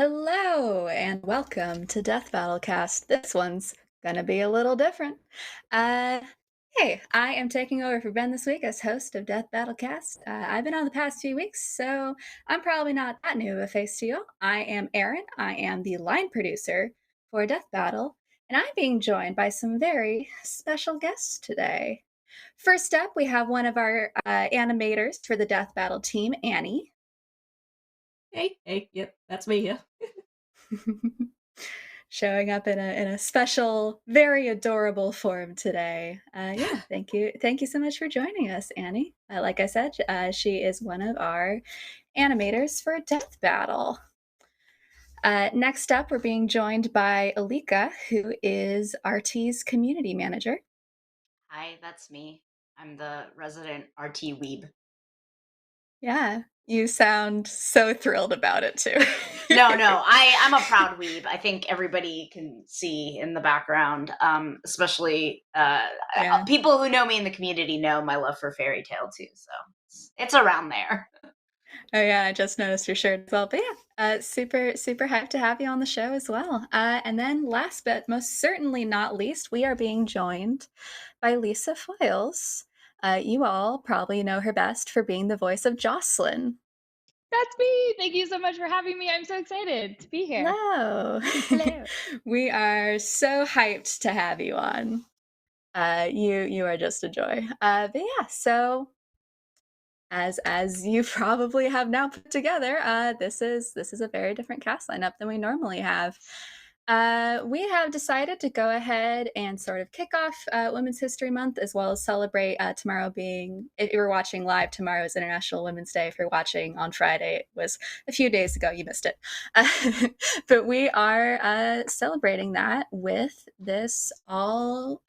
Hello and welcome to Death Battlecast. This one's gonna be a little different. Uh, hey, I am taking over for Ben this week as host of Death Battlecast. I've been on the past few weeks, so I'm probably not that new of a face to you. I am Erin. I am the line producer for Death Battle, and I'm being joined by some very special guests today. First up, we have one of our animators for the Death Battle team, Annie. Yep, that's me here. Showing up in a special, very adorable form today. Yeah, thank you so much for joining us, Annie. Like I said, she is one of our animators for Death Battle. Next up, we're being joined by Alika, who is RT's community manager. Hi, that's me. I'm the resident RT weeb. Yeah, you sound so thrilled about it too. No, I'm a proud weeb. I think everybody can see in the background, especially Yeah. people who know me in the community know my love for fairy tale too. So it's around there. Oh yeah, I just noticed your shirt as well. But yeah, super hyped to have you on the show as well. And then last but most certainly not least, we are being joined by Lisa Foyles. You all probably know her best for being the voice of Jocelyn. That's me. Thank you so much for having me. I'm so excited to be here. Hello. Hello. We are so hyped to have you on. You are just a joy. But yeah, so as you probably have now put together, this is a very different cast lineup than we normally have. We have decided to go ahead and sort of kick off Women's History Month, as well as celebrate tomorrow being, if you were watching live, tomorrow is International Women's Day. If you're watching on Friday, it was a few days ago, you missed it. But we are celebrating that with this all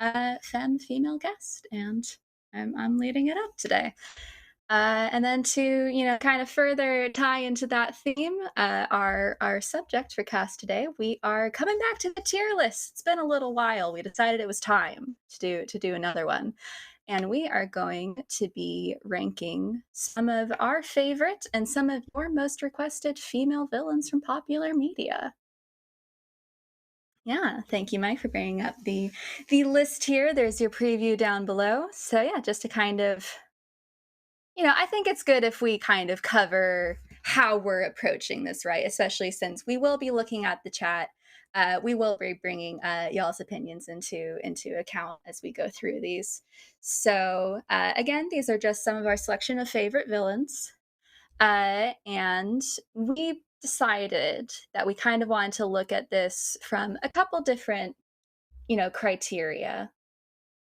female guest, and I'm leading it up today. And then to, kind of further tie into that theme, our subject for cast today, we are coming back to the tier list. It's been a little while. We decided it was time to do another one. And we are going to be ranking some of our favorite and some of your most requested female villains from popular media. Yeah, thank you, Mike, for bringing up the list here. There's your preview down below. So yeah, just to kind of I think it's good if we kind of cover how we're approaching this, right? Especially since we will be looking at the chat. We will be bringing y'all's opinions into account as we go through these. So again, these are just some of our selection of favorite villains. And we decided that we kind of wanted to look at this from a couple different, criteria.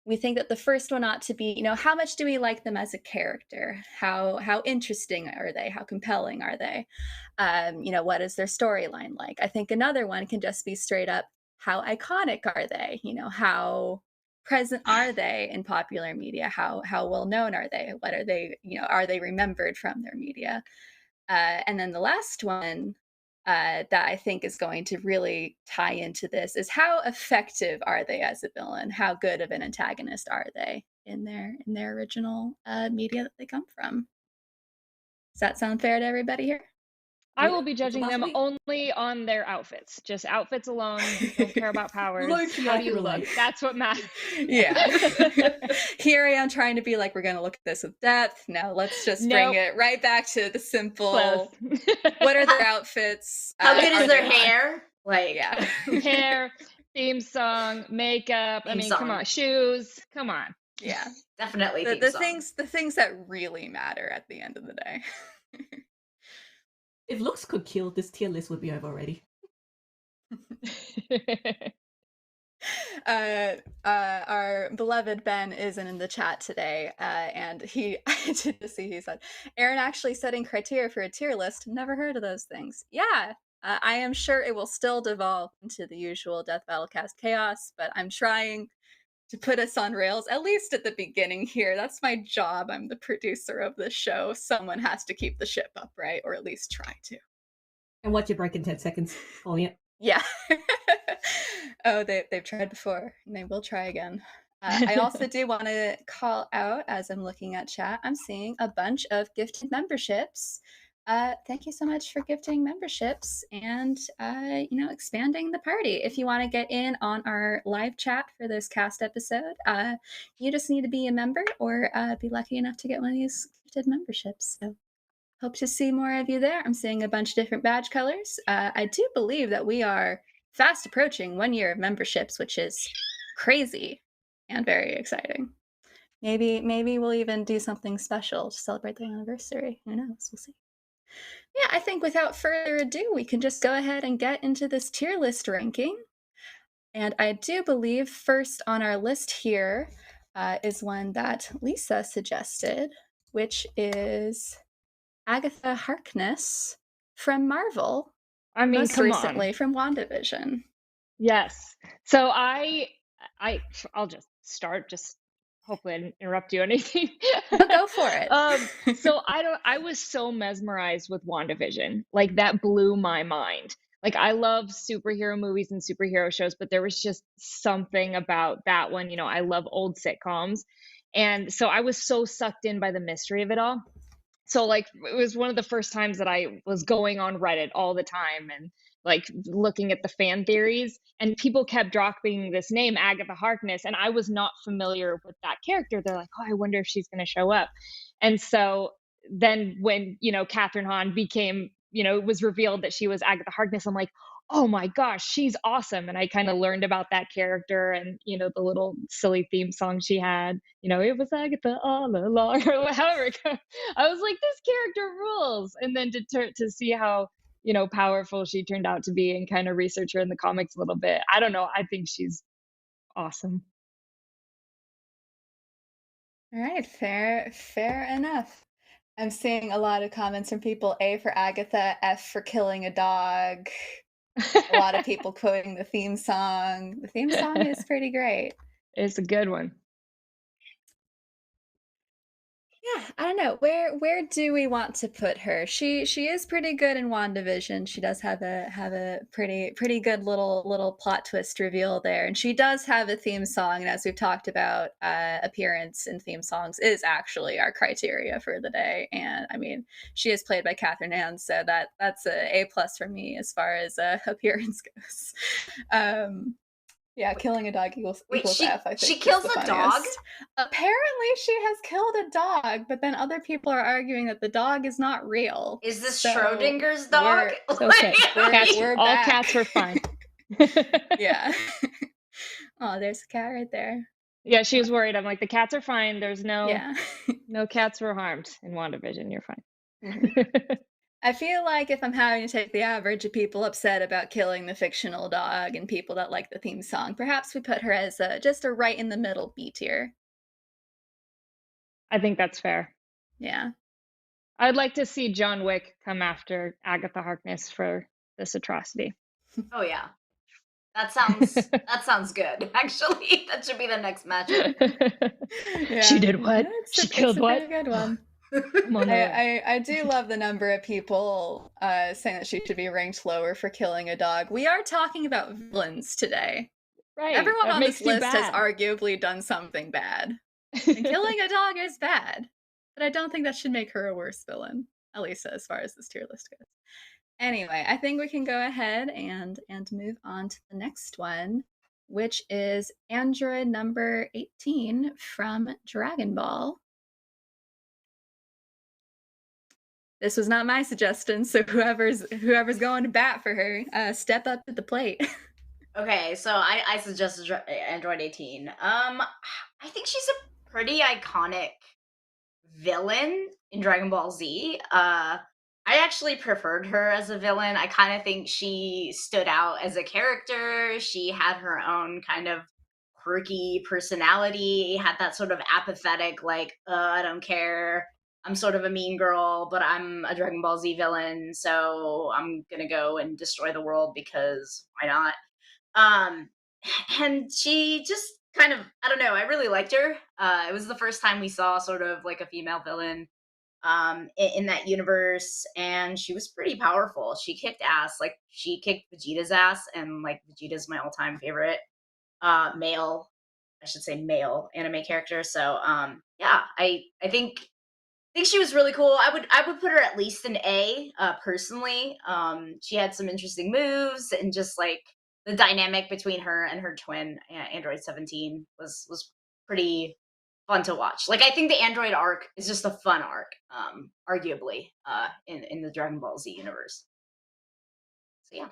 We think that the first one ought to be, how much do we like them as a character? How interesting are they? How compelling are they? What is their storyline like? I think another one can just be straight up, how iconic are they? How present are they in popular media? How well known are they? What are they? Are they remembered from their media? And then the last one that I think is going to really tie into this is how effective are they as a villain? How good of an antagonist are they in their original media that they come from? Does that sound fair to everybody here? I will be judging them only on their outfits. Just outfits alone. Don't care about powers. How do you look? That's what matters. Yeah. Here I am trying to be like, we're going to look at this with depth. No, let's just bring it right back to the simple. What are their outfits? How good is their hair? Like, yeah. Hair, theme song, makeup. Come on. Shoes. Come on. Yeah. Definitely the things that really matter at the end of the day. If looks could kill, this tier list would be over already. Our beloved Ben isn't in the chat today, and I did see he said, Erin actually setting criteria for a tier list. Never heard of those things. Yeah, I am sure it will still devolve into the usual Death Battlecast chaos, but I'm trying to put us on rails, at least at the beginning here. That's my job. I'm the producer of the show. Someone has to keep the ship up, right? Or at least try to. And watch it break in 10 seconds. Oh, yeah. Yeah. Oh, they've tried before, and they will try again. I also do want to call out, as I'm looking at chat, I'm seeing a bunch of gifted memberships thank you so much for gifting memberships and expanding the party. If you want to get in on our live chat for this cast episode, you just need to be a member or be lucky enough to get one of these gifted memberships. So hope to see more of you there. I'm seeing a bunch of different badge colors. I do believe that we are fast approaching 1 year of memberships, which is crazy and very exciting. Maybe we'll even do something special to celebrate the anniversary. Who knows? We'll see. Yeah, I think without further ado, we can just go ahead and get into this tier list ranking. And I do believe first on our list here is one that Lisa suggested, which is Agatha Harkness from Marvel. I mean, most come recently on. from WandaVision. Yes. So I'll just start. Just hopefully I didn't interrupt you or anything. But go for it. So I was so mesmerized with WandaVision. Like that blew my mind. Like I love superhero movies and superhero shows, but there was just something about that one. I love old sitcoms. And so I was so sucked in by the mystery of it all. So like it was one of the first times that I was going on Reddit all the time and like looking at the fan theories, and people kept dropping this name Agatha Harkness, and I was not familiar with that character. They're like, oh, I wonder if she's going to show up. And so then when Catherine Hahn became, it was revealed that she was Agatha Harkness, I'm like, oh my gosh, she's awesome. And I kind of learned about that character and the little silly theme song she had, it was Agatha all along, or however it goes. I was like, this character rules. And then to see how powerful she turned out to be and kind of research her in the comics a little bit, I don't know, I think she's awesome. All right, fair enough. I'm seeing a lot of comments from people: A for Agatha, F for killing a dog. A lot of people quoting the theme song. The theme song is pretty great. It's a good one. Yeah, I don't know. Where do we want to put her? She is pretty good in WandaVision. She does have a pretty good little plot twist reveal there, and she does have a theme song. And as we've talked about, appearance in theme songs is actually our criteria for the day. And I mean, she is played by Catherine Hahn, so that's a plus for me as far as appearance goes. Yeah, killing a dog equals F, I think. She kills a dog? Apparently she has killed a dog, but then other people are arguing that the dog is not real. Is this Schrodinger's dog? It's okay. All cats are fine. Yeah. Oh, there's a cat right there. Yeah, she was worried. I'm like, the cats are fine. There's no cats were harmed in WandaVision. You're fine. Mm-hmm. I feel like if I'm having to take the average of people upset about killing the fictional dog and people that like the theme song, perhaps we put her as just a right in the middle B tier. I think that's fair. Yeah. I'd like to see John Wick come after Agatha Harkness for this atrocity. Oh yeah. That sounds good. Actually, that should be the next matchup. Yeah. She did what? She killed what? Good one. I do love the number of people saying that she should be ranked lower for killing a dog. We are talking about villains today. Right. Everyone on this list has arguably done something bad. And killing a dog is bad. But I don't think that should make her a worse villain. At least as far as this tier list goes. Anyway, I think we can go ahead and move on to the next one, which is android number 18 from Dragon Ball. This was not my suggestion, so whoever's going to bat for her, step up to the plate. Okay, so I suggested Android 18. I think she's a pretty iconic villain in Dragon Ball Z. I actually preferred her as a villain. I kind of think she stood out as a character. She had her own kind of quirky personality, had that sort of apathetic, like, I don't care. I'm sort of a mean girl, but I'm a Dragon Ball Z villain, so I'm gonna go and destroy the world because why not? And she just kind of, I don't know, I really liked her. It was the first time we saw sort of like a female villain in that universe, and she was pretty powerful. She kicked ass. Like, she kicked Vegeta's ass, and like Vegeta's my all-time favorite male anime character. So yeah, I think think she was really cool. I would put her at least an A, personally. She had some interesting moves, and just like the dynamic between her and her twin, Android 17, was pretty fun to watch. Like, I think the Android arc is just a fun arc, arguably, in the Dragon Ball Z universe. So yeah.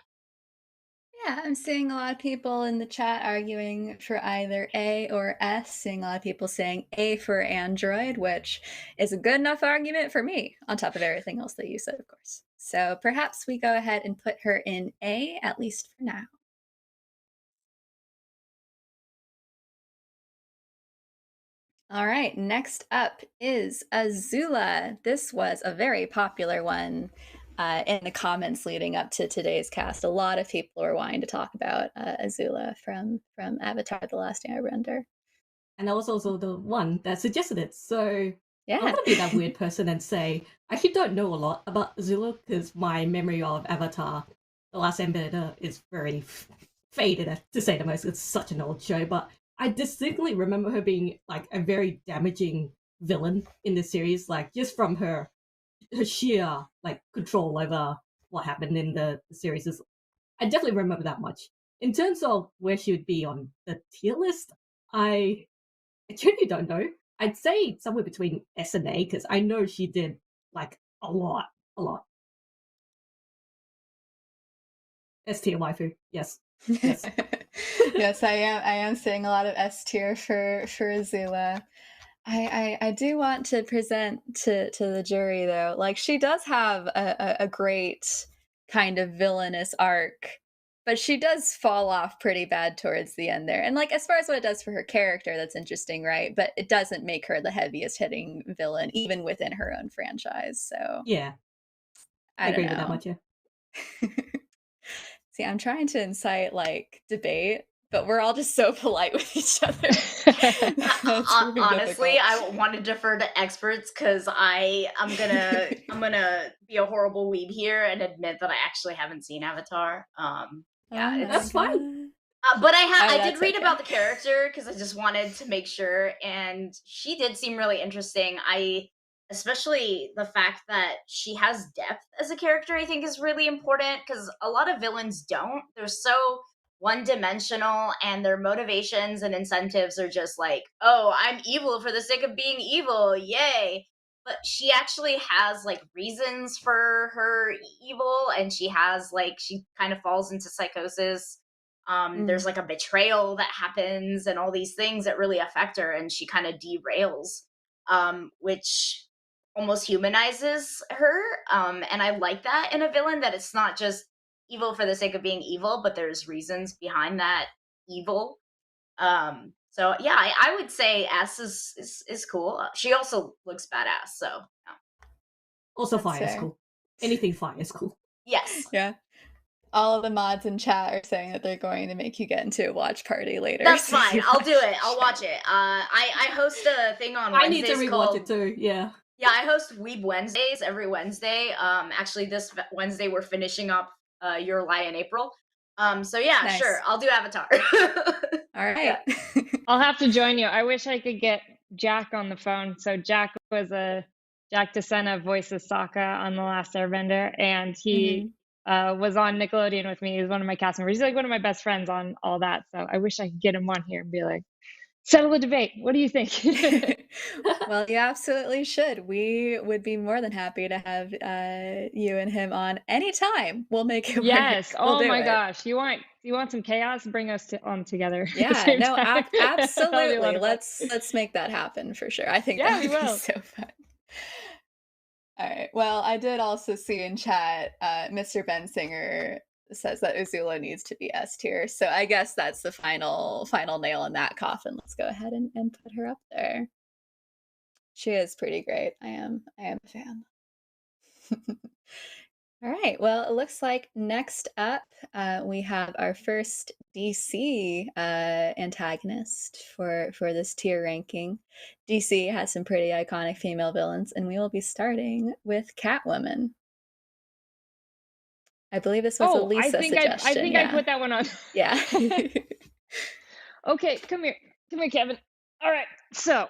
Yeah, I'm seeing a lot of people in the chat arguing for either A or S, seeing a lot of people saying A for Android, which is a good enough argument for me, on top of everything else that you said, of course. So perhaps we go ahead and put her in A, at least for now. All right, next up is Azula. This was a very popular one in the comments leading up to today's cast. A lot of people were wanting to talk about Azula from Avatar: The Last Airbender. And I was also the one that suggested it. So Yeah. I'm going to be that weird person and say, I actually don't know a lot about Azula because my memory of Avatar: The Last Airbender is very faded, to say the most. It's such an old show, but I distinctly remember her being like a very damaging villain in the series, like just from her sheer like control over what happened in the series. I definitely remember that much. In terms of where she would be on the tier list, I genuinely don't know. I'd say somewhere between S and A because I know she did like a lot. S tier waifu, yes. Yes. Yes, I am seeing a lot of S tier for Azula. I do want to present to the jury though, like she does have a great kind of villainous arc, but she does fall off pretty bad towards the end there. And like as far as what it does for her character, that's interesting, right? But it doesn't make her the heaviest hitting villain, even within her own franchise. So Yeah, I agree with that much. Yeah. See, I'm trying to incite like debate, but we're all just so polite with each other. Honestly, I want to defer to experts because I'm gonna be a horrible weeb here and admit that I actually haven't seen Avatar. Yeah, that's fine. But I did read about the character because I just wanted to make sure, and she did seem really interesting. Especially the fact that she has depth as a character, I think is really important because a lot of villains don't. They're so one-dimensional, and their motivations and incentives are just like, oh, I'm evil for the sake of being evil, yay. But she actually has like reasons for her evil, and she kind of falls into psychosis. There's like a betrayal that happens and all these things that really affect her, and she kind of derails, which almost humanizes her. And I like that in a villain, that it's not just evil for the sake of being evil, but there's reasons behind that evil. So yeah, I would say S is cool. She also looks badass, so yeah. Also, That's fire is fair. cool. Anything fire is cool. Yes. Yeah. All of the mods in chat are saying that they're going to make you get into a watch party later. That's so fine. you I'll do watch it. I'll watch it. I host a thing on I need Wednesdays to rewatch called it too. Yeah. Yeah, I host Weeb Wednesdays every Wednesday. Actually, this Wednesday we're finishing up Your Lie in April. So yeah, Nice. sure, I'll do Avatar. All right. I'll have to join you. I wish I could get Jack on the phone. So Jack DeSena voices Sokka on The Last Airbender, and he was on Nickelodeon with me. He was one of my cast members. He's like one of my best friends on all that. So I wish I could get him on here and be like, settle the debate. What do you think? Well, you absolutely should. We would be more than happy to have you and him on anytime. We'll make it Yes. work. We'll Oh do my it. gosh. You want some chaos? Bring us on together. at the Yeah, same no, time. That'll be a lot absolutely. of fun. Let's make that happen for sure. I think Yeah, that we would be will. so fun. All right. Well, I did also see in chat, Mr. Bensinger says that Azula needs to be S tier. So I guess that's the final nail in that coffin. Let's go ahead and put her up there. She is pretty great. I am a fan. All right. Well, it looks like next up we have our first DC antagonist for this tier ranking. DC has some pretty iconic female villains, and we will be starting with Catwoman. I believe this was a Lisa suggestion. I think I put that one on. Yeah. Okay, come here, Kevin. All right, so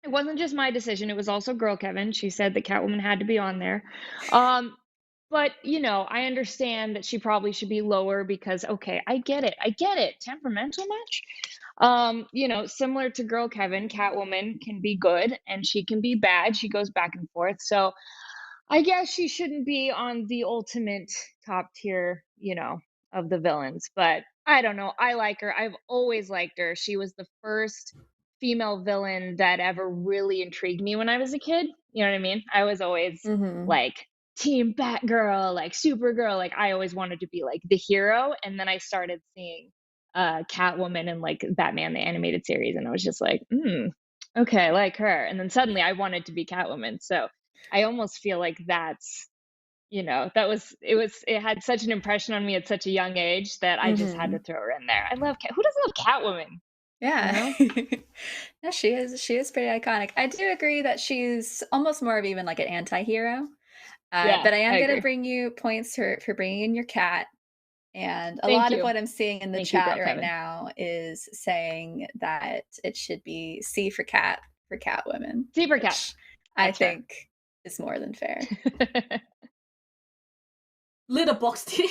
It wasn't just my decision, it was also Girl Kevin. She said that Catwoman had to be on there. Um, but, I understand that she probably should be lower because, okay, I get it. I get it. Temperamental much? Similar to Girl Kevin, Catwoman can be good and she can be bad. She goes back and forth. So I guess she shouldn't be on the ultimate top tier, of the villains, but I don't know. I like her. I've always liked her. She was the first female villain that ever really intrigued me when I was a kid. You know what I mean? I was always Mm-hmm. like Team Batgirl, like Supergirl. Like I always wanted to be like the hero. And then I started seeing Catwoman and like Batman the animated series, and I was just like, okay, I like her. And then suddenly I wanted to be Catwoman. So I almost feel like that's, it had such an impression on me at such a young age that I just had to throw her in there. I love who doesn't love Catwoman? Yeah. No, she is pretty iconic. I do agree that she's almost more of even like an anti-hero. Yeah, But I am I going to agree. bring you points for bringing in your cat. And a Thank lot of you. what I'm seeing in the Thank you, chat Girl right Kevin. now is saying that it should be C for cat for Catwoman, C for cat. which I That's fair. think is more than fair. Litter box tier.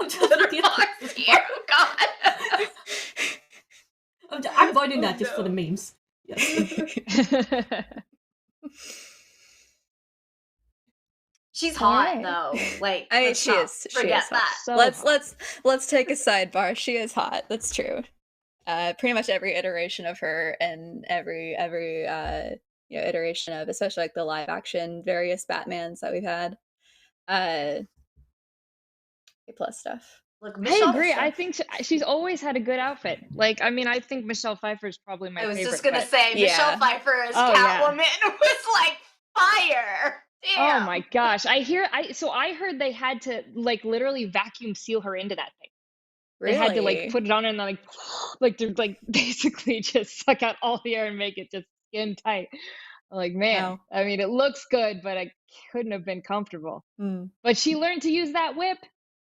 I'm just Litter looking at box this. tier, God. I'm voting that just for the memes. Yes. She's All hot right. though. Like She is forget hot. that. So let's take a sidebar. She is hot. That's true. Pretty much every iteration of her and every iteration of, especially like the live action various Batmans that we've had. A plus stuff. Look, I Michelle. agree. I think she's always had a good outfit. Like, I mean, I think Michelle Pfeiffer is probably my I was favorite. just gonna but- say Michelle Yeah. Pfeiffer as Oh, yeah. Catwoman was like fire. Oh Damn. my gosh. I heard they had to like literally vacuum seal her into that thing. Really? They had to like put it on and like to like basically just suck out all the air and make it just skin tight. Like, man, Wow. I mean, it looks good, but I couldn't have been comfortable. Mm. But she learned to use that whip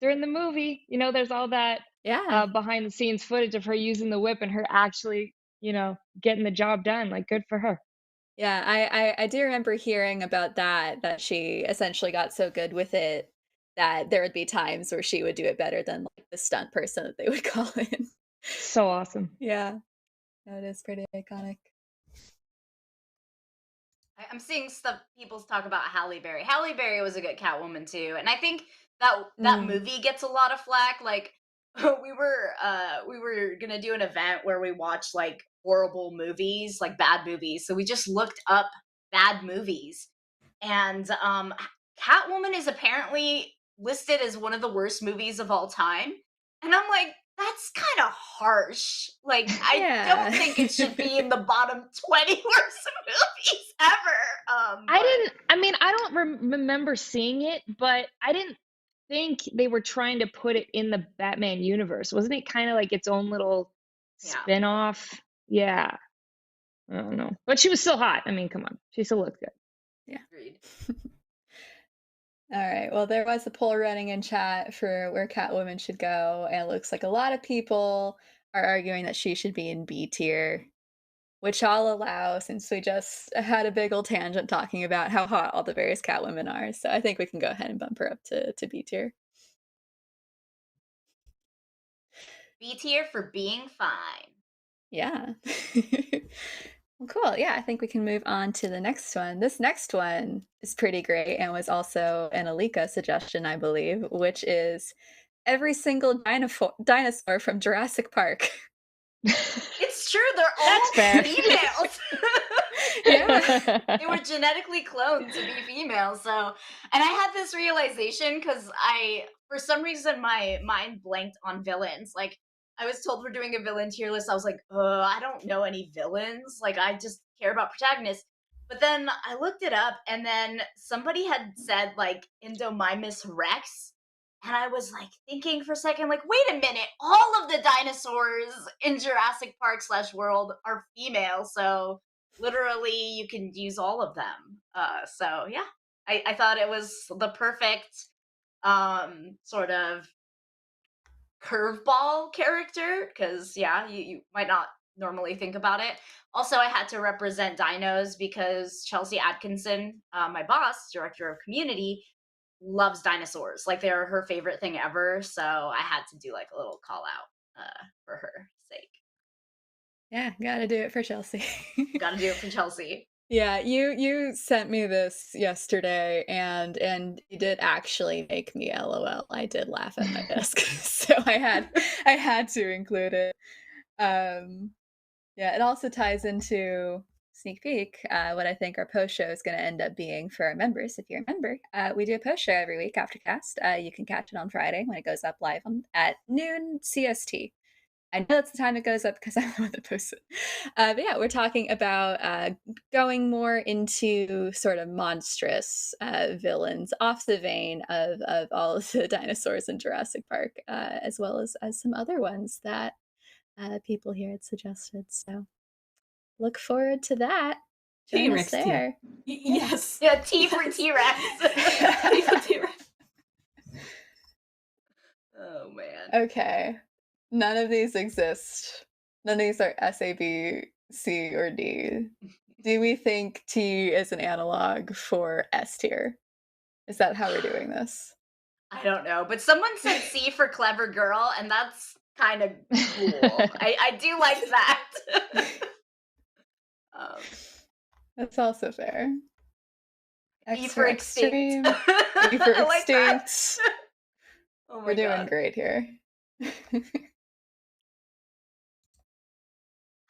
during the movie. There's all that Yeah. behind the scenes footage of her using the whip and her actually, getting the job done. Like, good for her. Yeah, I do remember hearing about that she essentially got so good with it that there would be times where she would do it better than like the stunt person that they would call in. So awesome. Yeah. That is pretty iconic. I'm seeing stuff people talk about Halle Berry. Halle Berry was a good Catwoman too, and I think that movie gets a lot of flack. Like we were gonna do an event where we watched like horrible movies, like bad movies. So we just looked up bad movies, and Catwoman is apparently listed as one of the worst movies of all time, and I'm like, that's kind of harsh. Like, I don't think it should be in the bottom 20 worst movies ever. I don't remember seeing it, but I didn't think they were trying to put it in the Batman universe. Wasn't it kind of like its own little spin-off? Yeah. I don't know. But she was still hot. I mean, come on. She still looked good. Yeah. All right. Well, there was a poll running in chat for where Catwoman should go, and it looks like a lot of people are arguing that she should be in B tier, which I'll allow since we just had a big old tangent talking about how hot all the various Catwomen are. So I think we can go ahead and bump her up to B tier. B tier for being fine. Yeah. Well, cool. Yeah, I think we can move on to the next one. This next one is pretty great and was also an Alika suggestion, I believe, which is every single dinosaur from Jurassic Park. It's true, they're all That's fair. females. Yeah. They were genetically cloned to be females. So, and I had this realization because for some reason, my mind blanked on villains. Like, I was told we're doing a villain tier list. I was like, I don't know any villains. Like, I just care about protagonists. But then I looked it up, and then somebody had said, like, Indominus Rex. And I was like thinking for a second, like, wait a minute, all of the dinosaurs in Jurassic Park / World are female, so literally you can use all of them. So yeah, I thought it was the perfect sort of curveball character, because yeah, you might not normally think about it. Also, I had to represent dinos because Chelsea Atkinson, my boss, director of community, loves dinosaurs. Like they're her favorite thing ever. So I had to do like a little call out for her sake. Yeah, gotta do it for Chelsea. Got to do it for Chelsea. Yeah, you sent me this yesterday, and you did actually make me LOL. I did laugh at my desk, so I had to include it. Um, yeah, it also ties into sneak peek. What I think our post show is going to end up being for our members. If you're a member, we do a post show every week after cast. You can catch it on Friday when it goes up live at noon CST. I know that's the time it goes up because I'm the one that posts it. But yeah, we're talking about going more into sort of monstrous villains off the vein of all of the dinosaurs in Jurassic Park, as well as some other ones that people here had suggested. So look forward to that. Join us T-Rex tier. there. Yes. Yeah, T for T-Rex. T for T-Rex. Oh man. Okay. None of these exist. None of these are S, A, B, C, or D. Do we think T is an analog for S tier? Is that how we're doing this? I don't know, but someone said C for clever girl, and that's kind of cool. I do like that. That's also fair. E X for for extinct. extreme. E for I like that. extinct. Oh my We're doing God. great here. I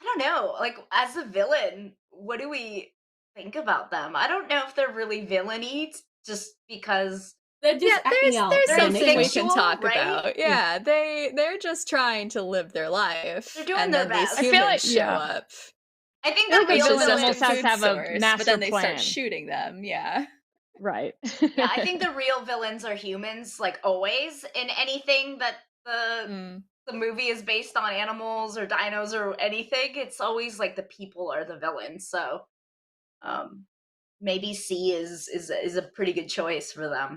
don't know. Like, as a villain, what do we think about them? I don't know if they're really villainy just because They're just Yeah, acting out. there's They're something we can instinctual, talk right? about. Yeah, they're just trying to live their life. They're doing and their then these best. I feel humans like- show yeah. up. I think I the feel like a real Which is villain just almost a has food to have a source, but master then they plan. start shooting them. Yeah. Right. Yeah, I think the real villains are humans, like always in anything that the movie is based on animals or dinos or anything. It's always like the people are the villains. So, maybe C is a pretty good choice for them.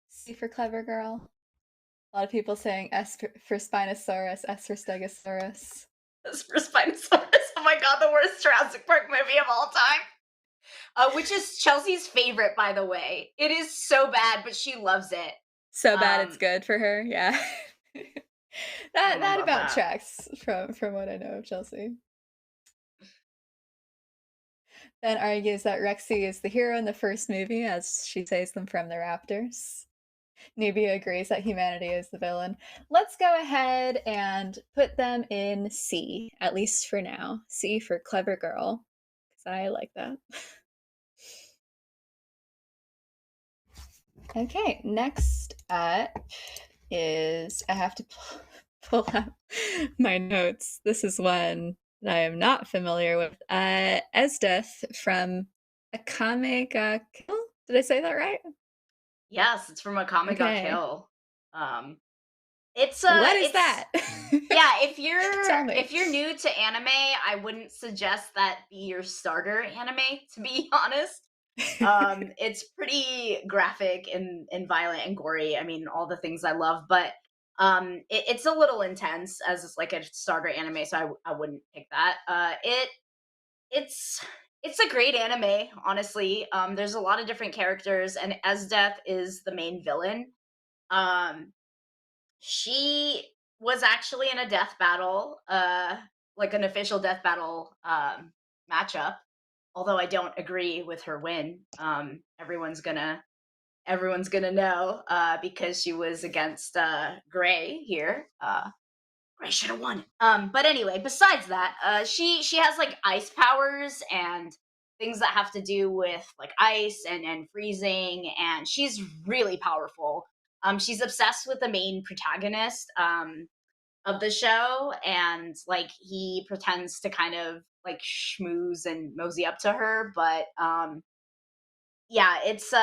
C for clever girl. A lot of people saying S for Spinosaurus, S for Stegosaurus. As for Spinosaurus, oh my God, the worst Jurassic Park movie of all time. Which is Chelsea's favorite, by the way. It is so bad, but she loves it. So bad it's good for her. Yeah. don't know that about about that. tracks from what I know of Chelsea. Ben argues that Rexy is the hero in the first movie as she saves them from the raptors. Nubia agrees that humanity is the villain. Let's go ahead and put them in C, at least for now. C for clever girl, because I like that. Okay, next up is I have to pull up my notes. This is one that I am not familiar with. Esdeath from Akame ga Kill? Did I say that right? Yes, it's from Akame ga Okay. Kill. It's What is it's, that? Yeah, Tell me. if you're new to anime, I wouldn't suggest that be your starter anime, to be honest. It's pretty graphic and violent and gory. I mean, all the things I love, but it's a little intense as like a starter anime, so I wouldn't pick that. It's a great anime, honestly. There's a lot of different characters, and Esdeath is the main villain. She was actually in a death battle, like an official death battle matchup. Although I don't agree with her win. Everyone's gonna know because she was against Gray here. Gray should have won. But anyway, besides that, she has like ice powers and things that have to do with like ice and freezing, and she's really powerful. She's obsessed with the main protagonist of the show, and like he pretends to kind of like schmooze and mosey up to her, but yeah, it's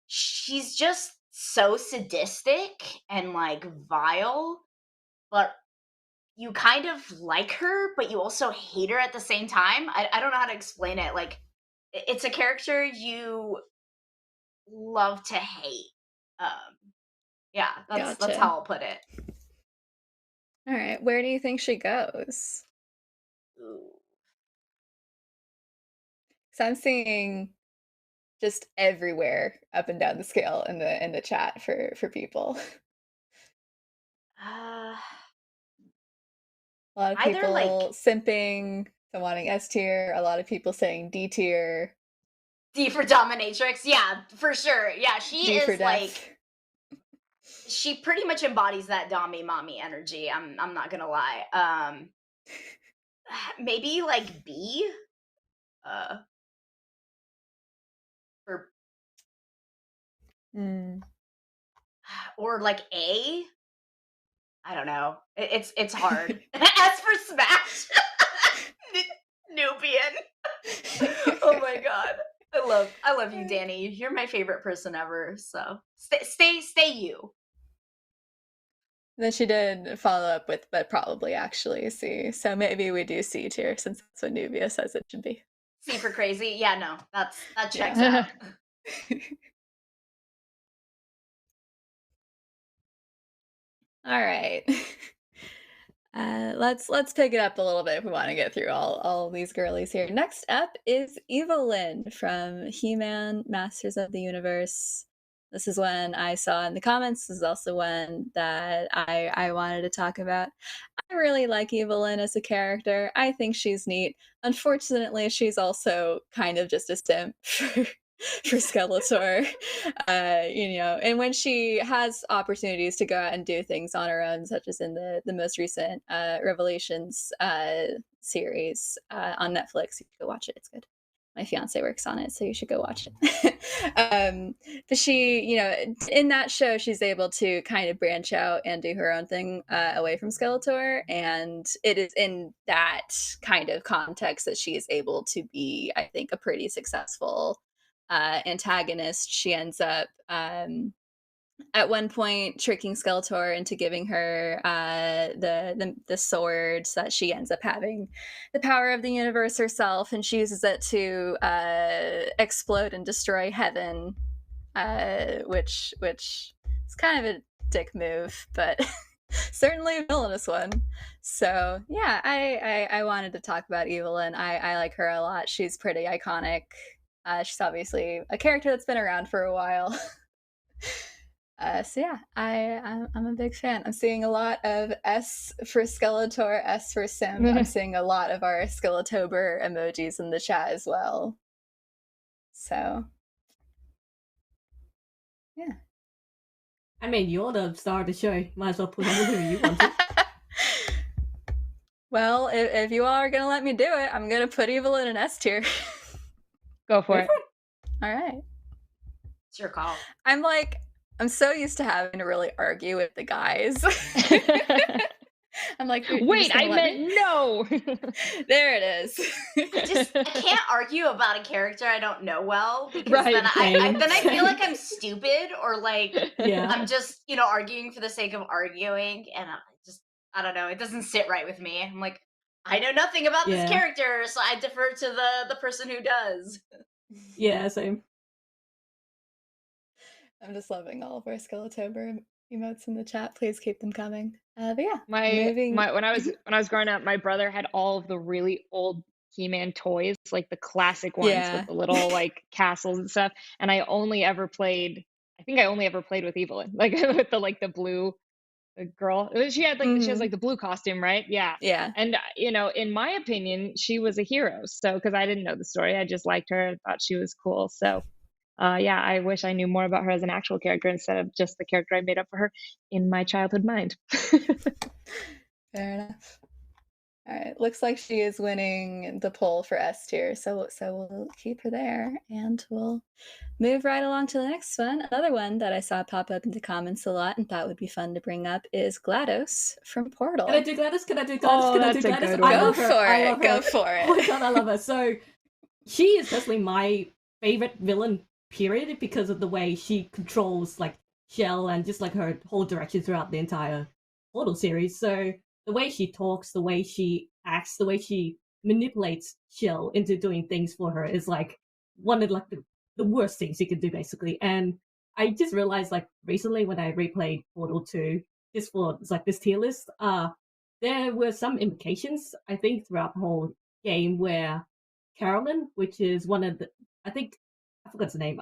she's just so sadistic and like vile, but you kind of like her, but you also hate her at the same time. I don't know how to explain it. Like, it's a character you love to hate. Yeah, that's Gotcha. how I'll put it. All right, where do you think she goes? Ooh. So I'm seeing just everywhere up and down the scale in the chat for people. Uh, A lot of either like people simping, some wanting S tier, a lot of people saying D tier, D for dominatrix. Yeah, for sure. Yeah, she D for is like def. she pretty much embodies that Dami mommy energy. I'm not gonna lie. Maybe like B. Uh, for Mm. or like A. I don't know. It's hard. As for Smash, Nubian. Oh my god. I love you, Danny. You're my favorite person ever. So stay you. Then she did follow up with, but probably actually C. So maybe we do C tier since that's what Nubia says it should be. C for crazy. Yeah, no, that checks Yeah. out. All right. Let's pick it up a little bit if we want to get through all these girlies here. Next up is Evelyn from He-Man Masters of the Universe. This is one I saw in the comments. This is also one that I wanted to talk about. I really like Evelyn as a character. I think she's neat. Unfortunately, she's also kind of just a simp for Skeletor. And when she has opportunities to go out and do things on her own, such as in the most recent Revelations series on Netflix, you should go watch it. It's good. My fiance works on it, so you should go watch it. But she, in that show, she's able to kind of branch out and do her own thing away from Skeletor, and it is in that kind of context that she is able to be, I think, a pretty successful antagonist. She ends up at one point tricking Skeletor into giving her the sword so that she ends up having the power of the universe herself, and she uses it to explode and destroy heaven, which is kind of a dick move, but certainly a villainous one. So yeah, I wanted to talk about Evelyn. I like her a lot. She's pretty iconic. She's obviously a character that's been around for a while. So yeah, I'm a big fan. I'm seeing a lot of S for Skeletor, S for Simp. I'm seeing a lot of our Skeletober emojis in the chat as well. So yeah. I mean, you're the star of the show. Might as well put on who you want to. Well, if you all are gonna let me do it, I'm gonna put Evelyn in S tier. Go for it. All right. It's your call. I'm so used to having to really argue with the guys. I'm like, wait, I meant no. There it is. I can't argue about a character I don't know well, because Right, then I feel like I'm stupid, or like Yeah. I'm just arguing for the sake of arguing, and I don't know, it doesn't sit right with me. I'm like, I know nothing about this character, so I defer to the person who does. Yeah, same. I'm just loving all of our Skeletober emotes in the chat. Please keep them coming. But yeah, when I was growing up, my brother had all of the really old He-Man toys, like the classic ones with the little like castles and stuff. And I think I only ever played with Evelyn, like with the blue girl. She had she has like the blue costume, right? Yeah. Yeah. And in my opinion, she was a hero. So because I didn't know the story, I just liked her, thought she was cool. So yeah, I wish I knew more about her as an actual character instead of just the character I made up for her in my childhood mind. Fair enough. All right, looks like she is winning the poll for S tier, so we'll keep her there, and we'll move right along to the next one. Another one that I saw pop up in the comments a lot and thought would be fun to bring up is GLaDOS from Portal. Can I do GLaDOS? Oh, Can I do that's a GLaDOS? good I one. love her. I love her. Go for it. Oh my god, I love her. So she is definitely my favorite villain, period, because of the way she controls like Shell and just like her whole direction throughout the entire Portal series. So the way she talks, the way she acts, the way she manipulates Shell into doing things for her is like one of like the worst things you can do, basically. And I just realized like recently when I replayed Portal 2, just for like this tier list, there were some implications, I think, throughout the whole game where Carolyn, which is one of the, I think, I forgot the name,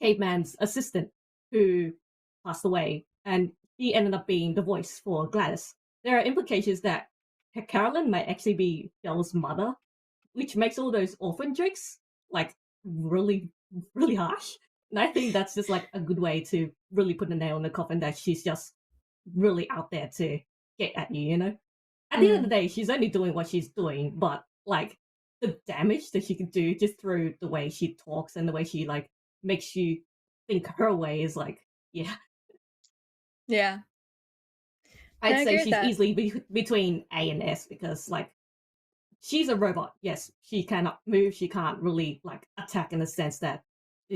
Caveman's assistant, who passed away, and he ended up being the voice for GLaDOS. There are implications that Carolyn might actually be Belle's mother, which makes all those orphan jokes like really, really harsh. And I think that's just like a good way to really put a nail in the coffin that she's just really out there to get at you, you know? At the end of the day, she's only doing what she's doing, but like the damage that she can do just through the way she talks and the way she like makes you think her way is like, yeah. Yeah. I'd I say agree with she's that. easily between A and S because like she's a robot. Yes, she cannot move. She can't really like attack in the sense that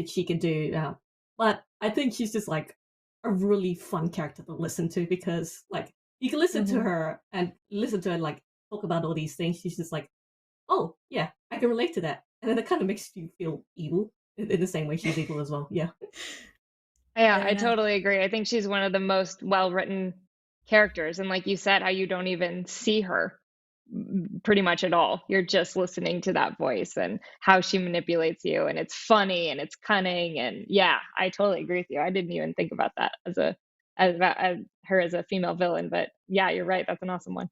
she can do. But I think she's just like a really fun character to listen to because like you can listen to her and like talk about all these things. She's just like, oh yeah, I can relate to that, and then it kind of makes you feel evil in the same way she's evil as well. Yeah. Yeah, Fair I enough. totally agree. I think she's one of the most well-written characters. And like you said, how you don't even see her pretty much at all. You're just listening to that voice and how she manipulates you. And it's funny and it's cunning. And yeah, I totally agree with you. I didn't even think about that as her as a female villain. But yeah, you're right. That's an awesome one.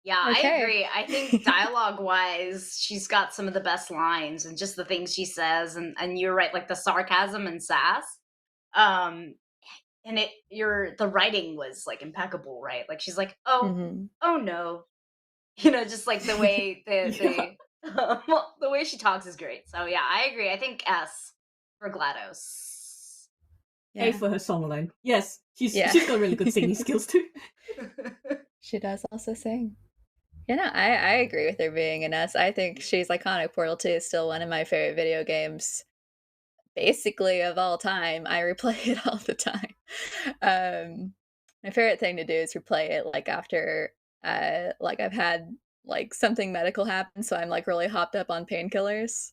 Yeah, I Okay. agree. I think dialogue wise, she's got some of the best lines and just the things she says, and you're right, like the sarcasm and sass. Um, and the writing was like impeccable, right? Like she's like, oh no, just like the way Yeah. well, the way she talks is great. So yeah, I agree. I think S for GLaDOS. A Yeah. for her song alone. Yes, Yeah. she's got really good singing skills too. She does also sing. Yeah, no, I agree with her being an S. I think she's iconic. Portal 2 is still one of my favorite video games, basically of all time. I replay it all the time. My favorite thing to do is replay it like after like I've had like something medical happen, so I'm like really hopped up on painkillers.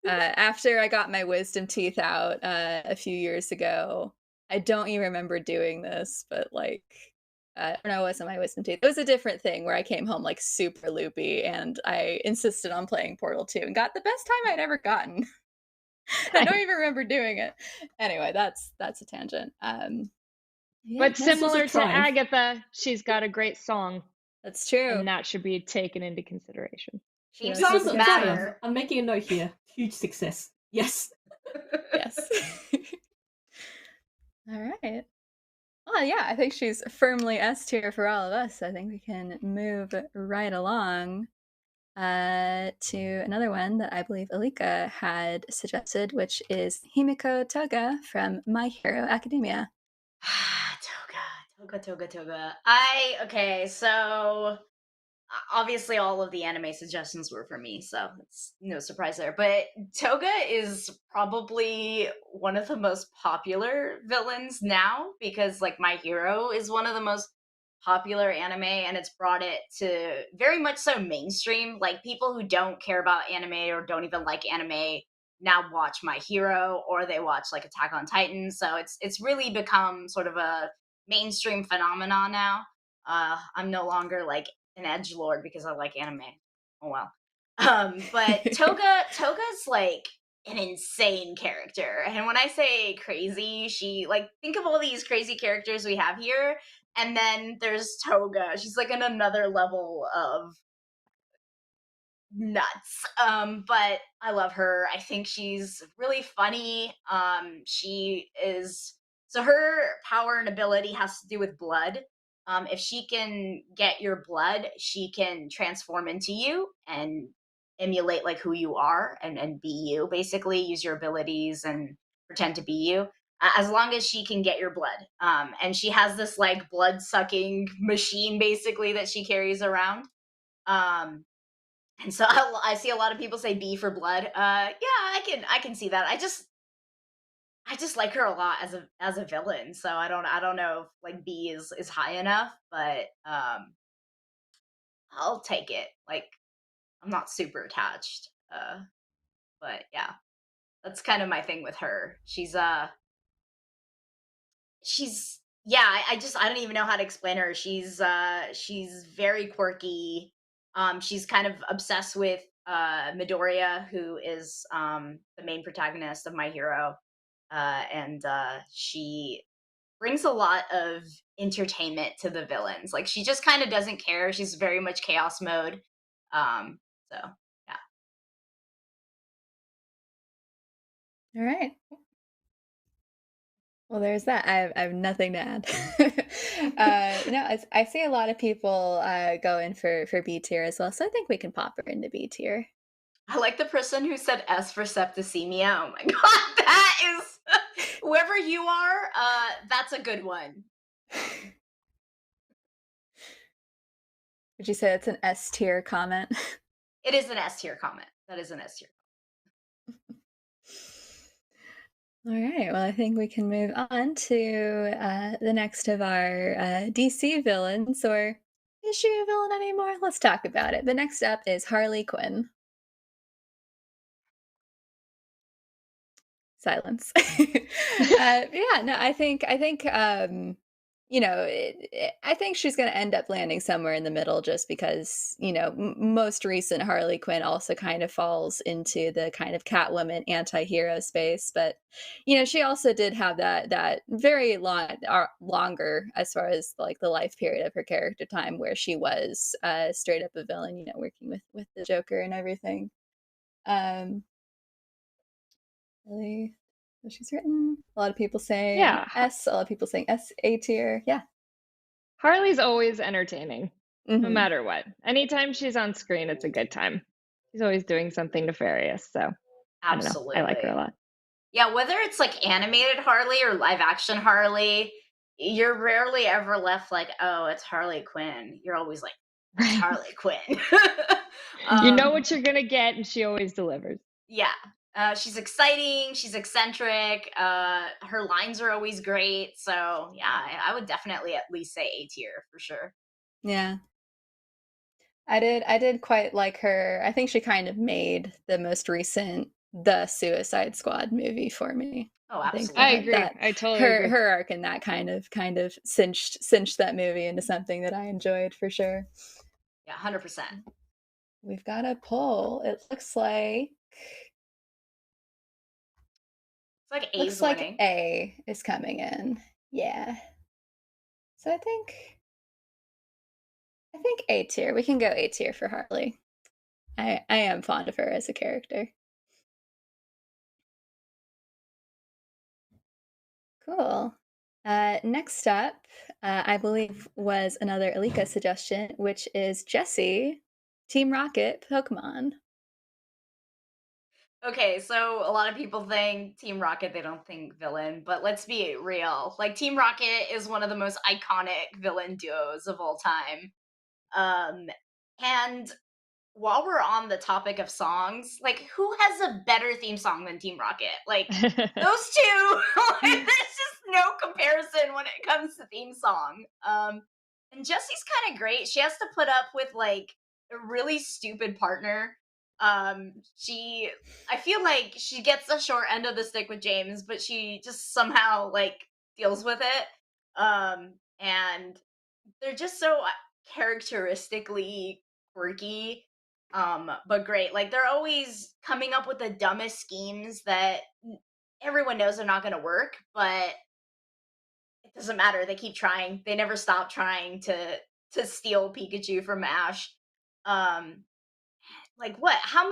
After I got my wisdom teeth out a few years ago, I don't even remember doing this, but like, no, it wasn't my wisdom teeth. It was a different thing where I came home like super loopy, and I insisted on playing Portal 2 and got the best time I'd ever gotten. I don't even remember doing it. Anyway, that's a tangent. Yeah, But no, This was a similar to triumph. Agatha, she's got a great song, that's true. and that should be taken into consideration. She Theme does This have was songs a a good song. triumph. matter. I'm making a note here. Huge success. Yes. Yes. All right. Well, yeah, I think she's firmly S tier for all of us. I think we can move right along to another one that I believe Alika had suggested, which is Himiko Toga from My Hero Academia. Toga. Okay, so obviously all of the anime suggestions were for me, so it's no surprise there. But Toga is probably one of the most popular villains now because like My Hero is one of the most popular anime and it's brought it to very much so mainstream. Like people who don't care about anime or don't even like anime now watch My Hero or they watch like Attack on Titan. So it's really become sort of a mainstream phenomenon now. I'm no longer like an edge lord because I like anime. Oh well. But Toga's like an insane character. And when I say crazy, she like think of all these crazy characters we have here, and then there's Toga. She's like in another level of nuts. But I love her. I think she's really funny. She is so her power and ability has to do with blood. If she can get your blood, she can transform into you and emulate like who you are and be you. Basically, use your abilities and pretend to be you. As long as she can get your blood, and she has this like blood sucking machine basically that she carries around. And so I see a lot of people say B for blood. Yeah, I can see that. I just like her a lot as a villain. So I don't know if like B is high enough, but I'll take it. Like I'm not super attached. But yeah, that's kind of my thing with her. She's yeah, I don't even know how to explain her. She's very quirky. She's kind of obsessed with Midoriya, who is the main protagonist of My Hero. And she brings a lot of entertainment to the villains. Like she just kind of doesn't care. She's very much chaos mode. So yeah. All right. Well, there's that. I have nothing to add. No, I see a lot of people going for B tier as well, so I think we can pop her into B tier. I like the person who said S for septicemia. Oh my god, that is whoever you are, that's a good one. Would you say it's an S tier comment? It is an S tier comment. That is an S tier. All right. Well, I think we can move on to the next of our DC villains, or is she a villain anymore? Let's talk about it. The next up is Harley Quinn. Silence. Yeah, no, you know, I think she's going to end up landing somewhere in the middle, just because, you know, most recent Harley Quinn also kind of falls into the kind of Catwoman anti-hero space, but you know, she also did have that very longer, as far as like the life period of her character time, where she was straight up a villain, you know, working with the Joker and everything. Really, so she's written. A lot of people saying Yeah. S. A lot of people saying S A tier. Yeah. Harley's always entertaining, no Mhm. matter what. Anytime she's on screen, it's a good time. She's always doing something nefarious, so I don't know. I like her a Absolutely. lot. Yeah, whether it's like animated Harley or live action Harley, you're rarely ever left like, oh, it's Harley Quinn. You're always like, it's Right. Harley Quinn. You know Um, what you're gonna get, and she always delivers. yeah. She's exciting. She's eccentric. Her lines are always great. So yeah, I would definitely at least say A tier for sure. Yeah. I did quite like her. I think she kind of made the most recent The Suicide Squad movie for me. Oh, I think I absolutely. agree. that I totally her agree. her arc in that kind of cinched that movie into something that I enjoyed for sure. Yeah, 100%. We've got a poll. It It's like A's looks like winning. A is coming in. Yeah. So I think A tier. We can go A tier for Harley. I am fond of her as a character. Cool. Next up, I believe was another Alika suggestion, which is Jessie, Team Rocket, Pokemon. Okay, so a lot of people think Team Rocket, they don't think villain, but let's be real. Like Team Rocket is one of the most iconic villain duos of all time. And while we're on the topic of songs, like who has a better theme song than Team Rocket? Like those two, like, there's just no comparison when it comes to theme song. And Jessie's kind of great. She has to put up with like a really stupid partner. I feel like she gets the short end of the stick with James, but she just somehow like deals with it. And they're just so characteristically quirky, but great. Like they're always coming up with the dumbest schemes that everyone knows they're not going to work, but it doesn't matter. They keep trying. They never stop trying to steal Pikachu from Ash. Um, like what? How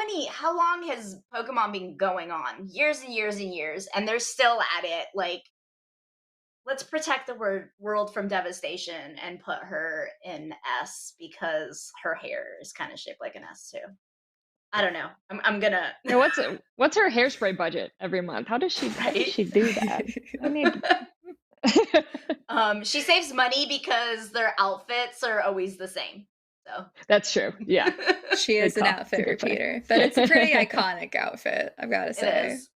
long has Pokemon been going on? Years and years and years, and they're still at it. Like let's protect the world from devastation and put her in S because her hair is kind of shaped like an S too. I don't know. I'm gonna Yeah, what's her hairspray budget every month? How does she right. do that? I need She saves money because their outfits are always the same. So That's true. Yeah. She is Good an call. It's a outfit good point. repeater, but it's a pretty iconic outfit, I've got to it say. is.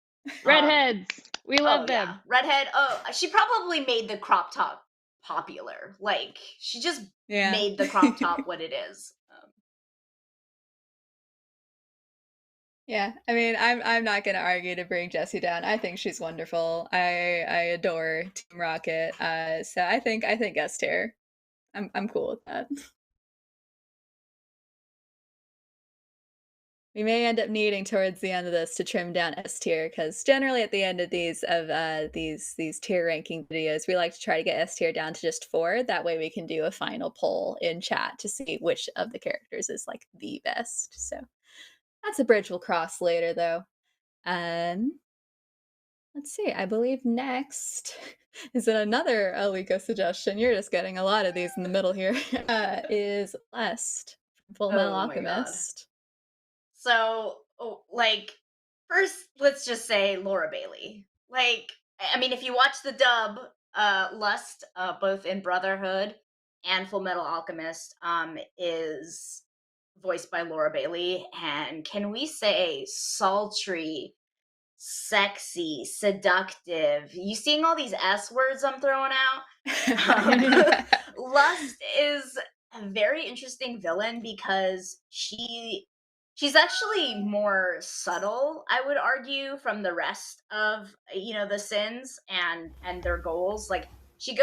Redheads. We love Oh them. yeah, redhead. Oh, she probably made the crop top popular. Like she just Yeah. made the crop top what it is. Yeah, I mean, I'm not gonna argue to bring Jessie down. I think she's wonderful. I adore Team Rocket. So I think S tier. I'm cool with that. We may end up needing towards the end of this to trim down S tier because generally at the end of these tier ranking videos, we like to try to get S tier down to just 4. That way we can do a final poll in chat to see which of the characters is like the best. So that's a bridge we'll cross later though. Let's see. I believe next is it another Aliko suggestion. You're just getting a lot of these in the middle here. Is Lest from Full Metal Oh my God. Alchemist. So, like, first, let's just say Laura Bailey. Like, I mean, if you watch the dub, Lust, both in Brotherhood and Full Metal Alchemist, is voiced by Laura Bailey. And can we say sultry, sexy, seductive? You seeing all these S words I'm throwing out? Lust is a very interesting villain because she's actually more subtle, I would argue, from the rest of the sins and their goals. Like she's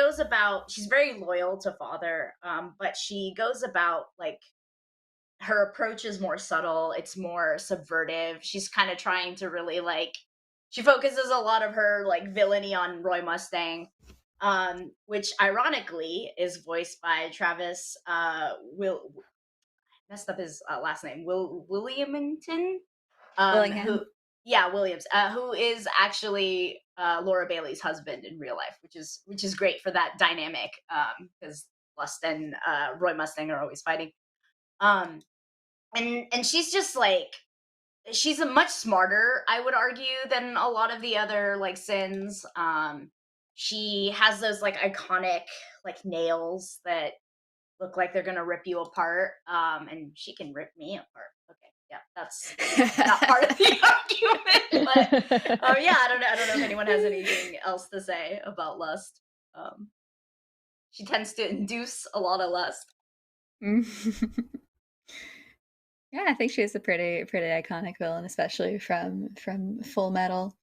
very loyal to Father, but she goes about like her approach is more subtle, it's more subvertive. She's kind of trying to really she focuses a lot of her like villainy on Roy Mustang, which ironically is voiced by Travis Will messed up his last name, Williamington, Willingham. Williams, who is actually Laura Bailey's husband in real life, which is great for that dynamic, because Lust and Roy Mustang are always fighting, and she's just like she's a much smarter, I would argue, than a lot of the other like sins. She has those like iconic like nails that look like they're gonna rip you apart, and she can rip me apart. Okay, yeah, that's not part of the argument, but yeah, I don't know if anyone has anything else to say about Lust. She tends to induce a lot of lust. Yeah, I think she's a pretty iconic villain, especially from Full Metal.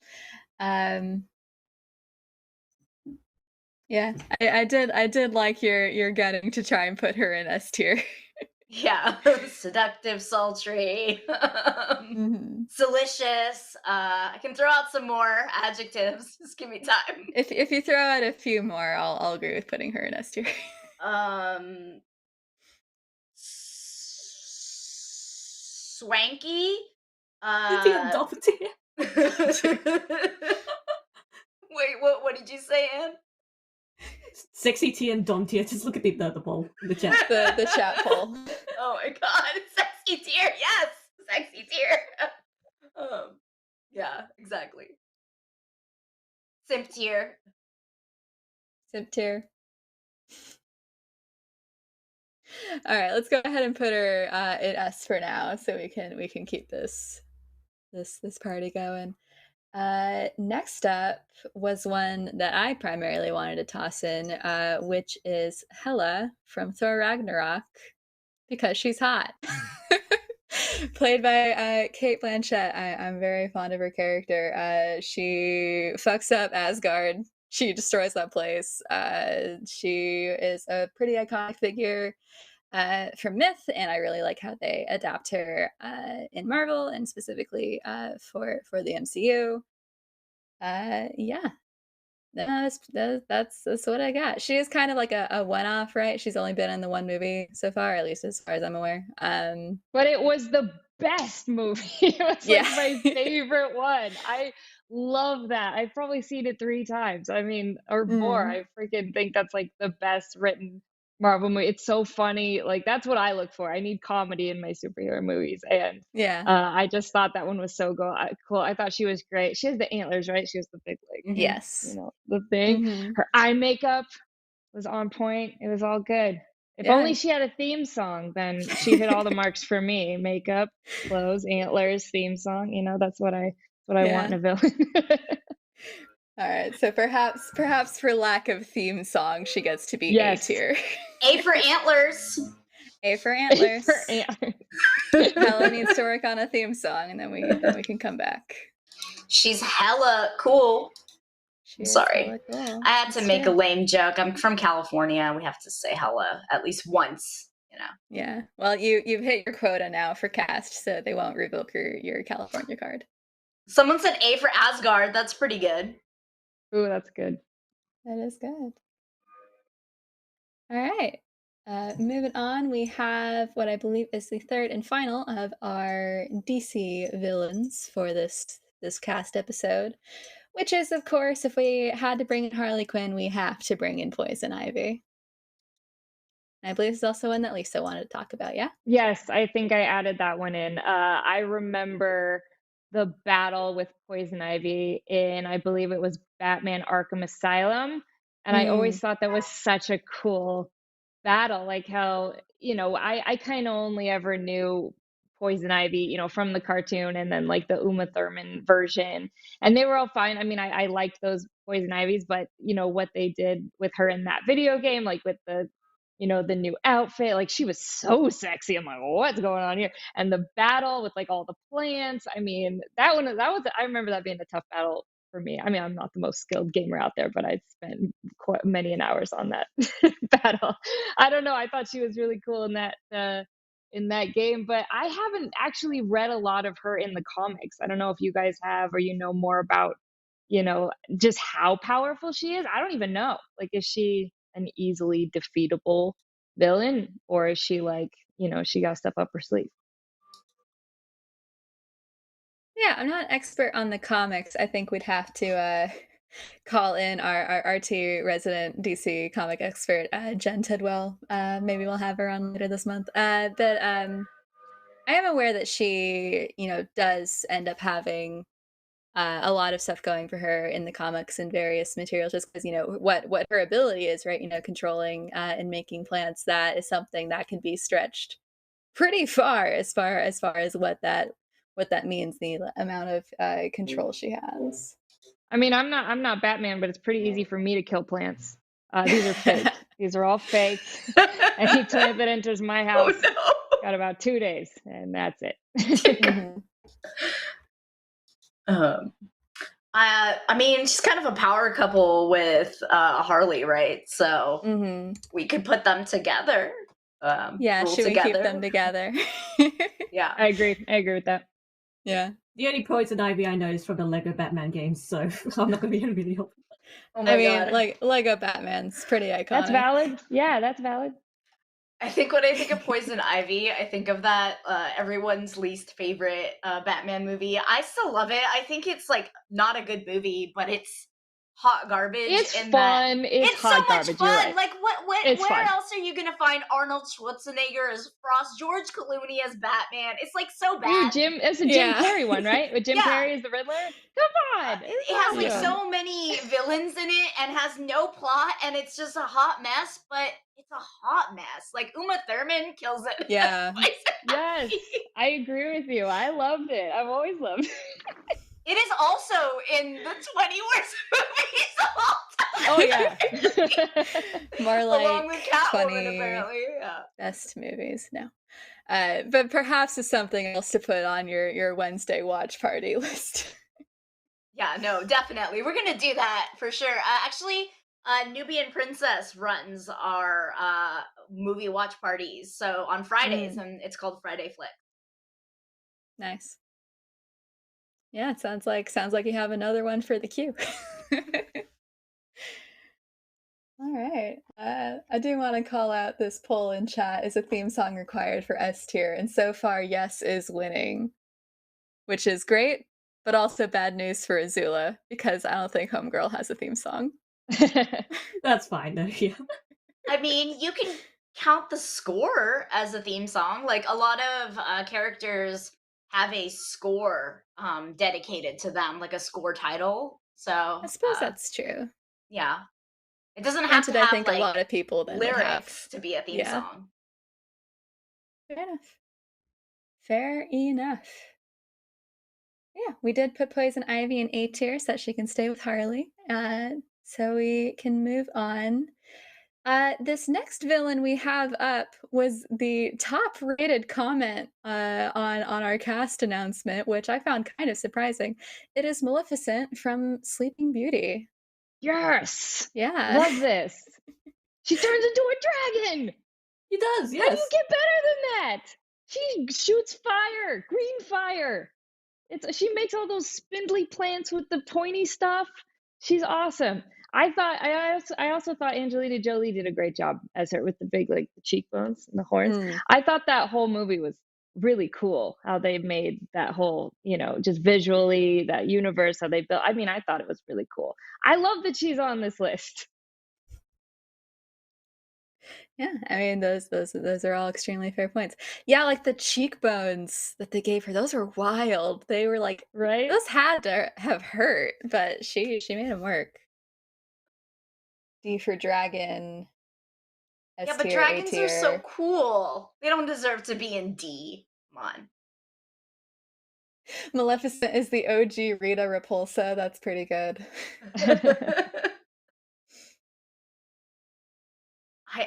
Yeah, I did like your gunning to try and put her in S tier. Yeah, seductive, sultry, delicious. I can throw out some more adjectives. Just give me time. If you throw out a few more, I'll agree with putting her in S tier. Swanky. Double tier. Wait, what did you say, Anne? Sexy tier and Dom tier. Just look at the poll in the chat. the chat poll. Oh my God, sexy tier. Yes, sexy tier. Yeah, exactly. Simp tier. Simp tier. All right, let's go ahead and put her in S for now, so we can keep this party going. Next up was one that I primarily wanted to toss in, which is Hela from Thor Ragnarok, because she's hot. Played by Cate Blanchett. I'm very fond of her character. She fucks up Asgard. She destroys that place. She is a pretty iconic figure from myth, and I really like how they adapt her in Marvel, and specifically for the MCU. Yeah, that's what I got. She is kind of like a one-off, right? She's only been in the one movie so far, at least as far as I'm aware. But it was the best movie. It was like my favorite one. I love that. I've probably seen it 3 times. I mean, or more. I freaking think that's like the best written Marvel movie. It's so funny. Like that's what I look for. I need comedy in my superhero movies, and I just thought that one was so cool. I thought she was great. She has the antlers, right? She has the big like, yes, the thing. Her eye makeup was on point. It was all good. If only she had a theme song, then she hit all the marks for me. Makeup, clothes, antlers, theme song. That's what I want in a villain. All right, so perhaps for lack of theme song, she gets to be A tier. A for antlers. A for antlers. A for antlers. Hela needs to work on a theme song, and then we can come back. She's hella cool. She is Sorry. hella cool. I had to That's make a true. lame joke. I'm from California. We have to say hella at least once, you know. Yeah. Well, you've hit your quota now for cast, so they won't revoke your California card. Someone said A for Asgard. That's pretty good. Ooh, that's good. That is good. All right. Moving on, we have what I believe is the third and final of our DC villains for this cast episode, which is, of course, if we had to bring in Harley Quinn, we have to bring in Poison Ivy. And I believe this is also one that Lisa wanted to talk about, yeah? Yes, I think I added that one in. I remember the battle with Poison Ivy in, I believe it was Batman Arkham Asylum. And I always thought that was such a cool battle. Like how, I kind of only ever knew Poison Ivy, from the cartoon and then like the Uma Thurman version. And they were all fine. I mean, I liked those Poison Ivies, but what they did with her in that video game, like with the new outfit, like she was so sexy. I'm like, what's going on here? And the battle with like all the plants. I mean, that was, I remember that being a tough battle for me. I mean, I'm not the most skilled gamer out there, but I spent quite many an hours on that battle. I don't know. I thought she was really cool in that game, but I haven't actually read a lot of her in the comics. I don't know if you guys have, or more about, just how powerful she is. I don't even know. Like, is she an easily defeatable villain, or is she like, she got stuff up her sleeve? Yeah, I'm not an expert on the comics. I think we'd have to call in our RT resident DC comic expert, Jen Tidwell. Maybe we'll have her on later this month. But I am aware that she, does end up having a lot of stuff going for her in the comics and various materials, just because what her ability is, right? Controlling and making plants. That is something that can be stretched pretty far as far as what that means, the amount of control she has. I mean, I'm not Batman, but it's pretty easy for me to kill plants. These are fake. These are all fake. Any plant that enters my house got about 2 days, and that's it. I mean, she's kind of a power couple with Harley, right? So we could put them together. Yeah, should we keep them together? Yeah, I agree with that. Yeah. The only Poison Ivy I know is from the Lego Batman games, so I'm not going to be able to really help. Oh my God. like Lego Batman's pretty iconic. That's valid. Yeah, that's valid. I think when I think of Poison Ivy, I think of that everyone's least favorite Batman movie. I still love it. I think it's like not a good movie, but it's hot garbage. It's fun. It's hot so much garbage. fun. You're right. Like It's where fun. else are you gonna find Arnold Schwarzenegger as Frost, George Clooney as Batman? It's like so Ooh, bad. it's a Jim Carrey one, right? With Jim Carrey as the Riddler. Come on. It has like so many villains in it and has no plot, and it's just a hot mess. But it's a hot mess. Like Uma Thurman kills it. Yeah. Yes, I agree with you. I loved it. I've always loved it. It is also in the 20 worst movies of all time. Oh yeah. More like along with Catwoman, 20 apparently. Yeah. best movies. No. But perhaps it's something else to put on your Wednesday watch party list. Yeah, no, definitely. We're gonna do that for sure. Actually, Nubian Princess runs our movie watch parties. So on Fridays, and it's called Friday Flick. Nice. Yeah, it sounds like you have another one for the queue. All right. I do want to call out this poll in chat. Is a theme song required for S tier? And so far, yes is winning, which is great, but also bad news for Azula, because I don't think Homegirl has a theme song. That's fine, though, yeah. I mean, you can count the score as a theme song. Like, a lot of characters have a score dedicated to them, like a score title. So I suppose that's true. Yeah. It doesn't have to have, I think like, a lot of people then lyrics to be a theme song. Fair enough. Fair enough. Yeah, we did put Poison Ivy in A tier so that she can stay with Harley. So we can move on. This next villain we have up was the top-rated comment on our cast announcement, which I found kind of surprising. It is Maleficent from Sleeping Beauty. Yes! Yeah. Love this. She turns into a dragon! He does, How do you yes. get better than that? She shoots fire, green fire. She makes all those spindly plants with the pointy stuff. She's awesome. I also thought Angelina Jolie did a great job as her with the big the cheekbones and the horns. Mm. I thought that whole movie was really cool how they made that whole, just visually that universe, how they built. I mean, I thought it was really cool. I love that she's on this list. Yeah, I mean those are all extremely fair points. Yeah, like the cheekbones that they gave her, those were wild. They were like Right? those had to have hurt, but she made them work. D for dragon, S Yeah, but tier, A dragons are so tier. cool. They don't deserve to be in D. Come on. Maleficent is the OG Rita Repulsa. That's pretty good.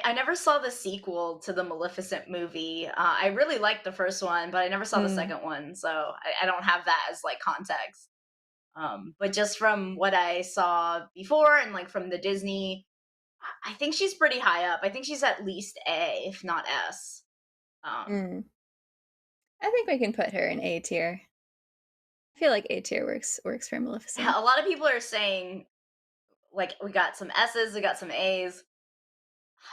I never saw the sequel to the Maleficent movie. I really liked the first one, but I never saw the Mm. second one, so I don't have that as like context. But just from what I saw before and like from the Disney, I think she's pretty high up. I think she's at least A, if not S. Mm. I think we can put her in A tier. I feel like A tier works for Maleficent. Yeah, a lot of people are saying like we got some S's, we got some A's.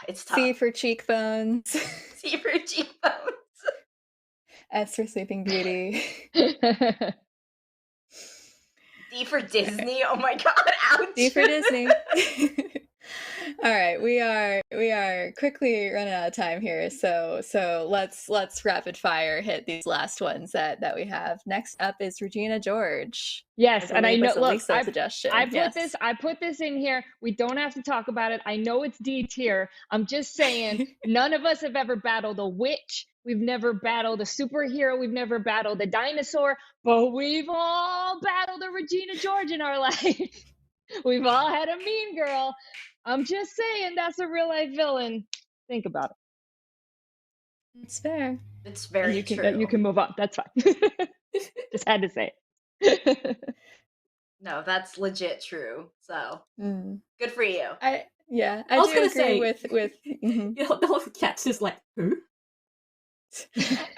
It's tough. C for cheekbones. C for cheekbones. S for Sleeping Beauty. D for Disney. Oh my god, ouch. D for Disney. All right, we are quickly running out of time here, so let's rapid fire hit these last ones that we have. Next up is Regina George. Yes, and I believe know. was a Look, Lisa suggestion. I put Yes. this in here. We don't have to talk about it. I know it's D tier. I'm just saying, none of us have ever battled a witch. We've never battled a superhero. We've never battled a dinosaur, but we've all battled a Regina George in our life. We've all had a mean girl. I'm just saying that's a real life villain. Think about it. It's fair. It's very And true. you can move on. That's fine. Just had to say it. No, that's legit true. So Mm. good for you. I was do gonna agree say- with mhm. You know, the whole cat's just like, who?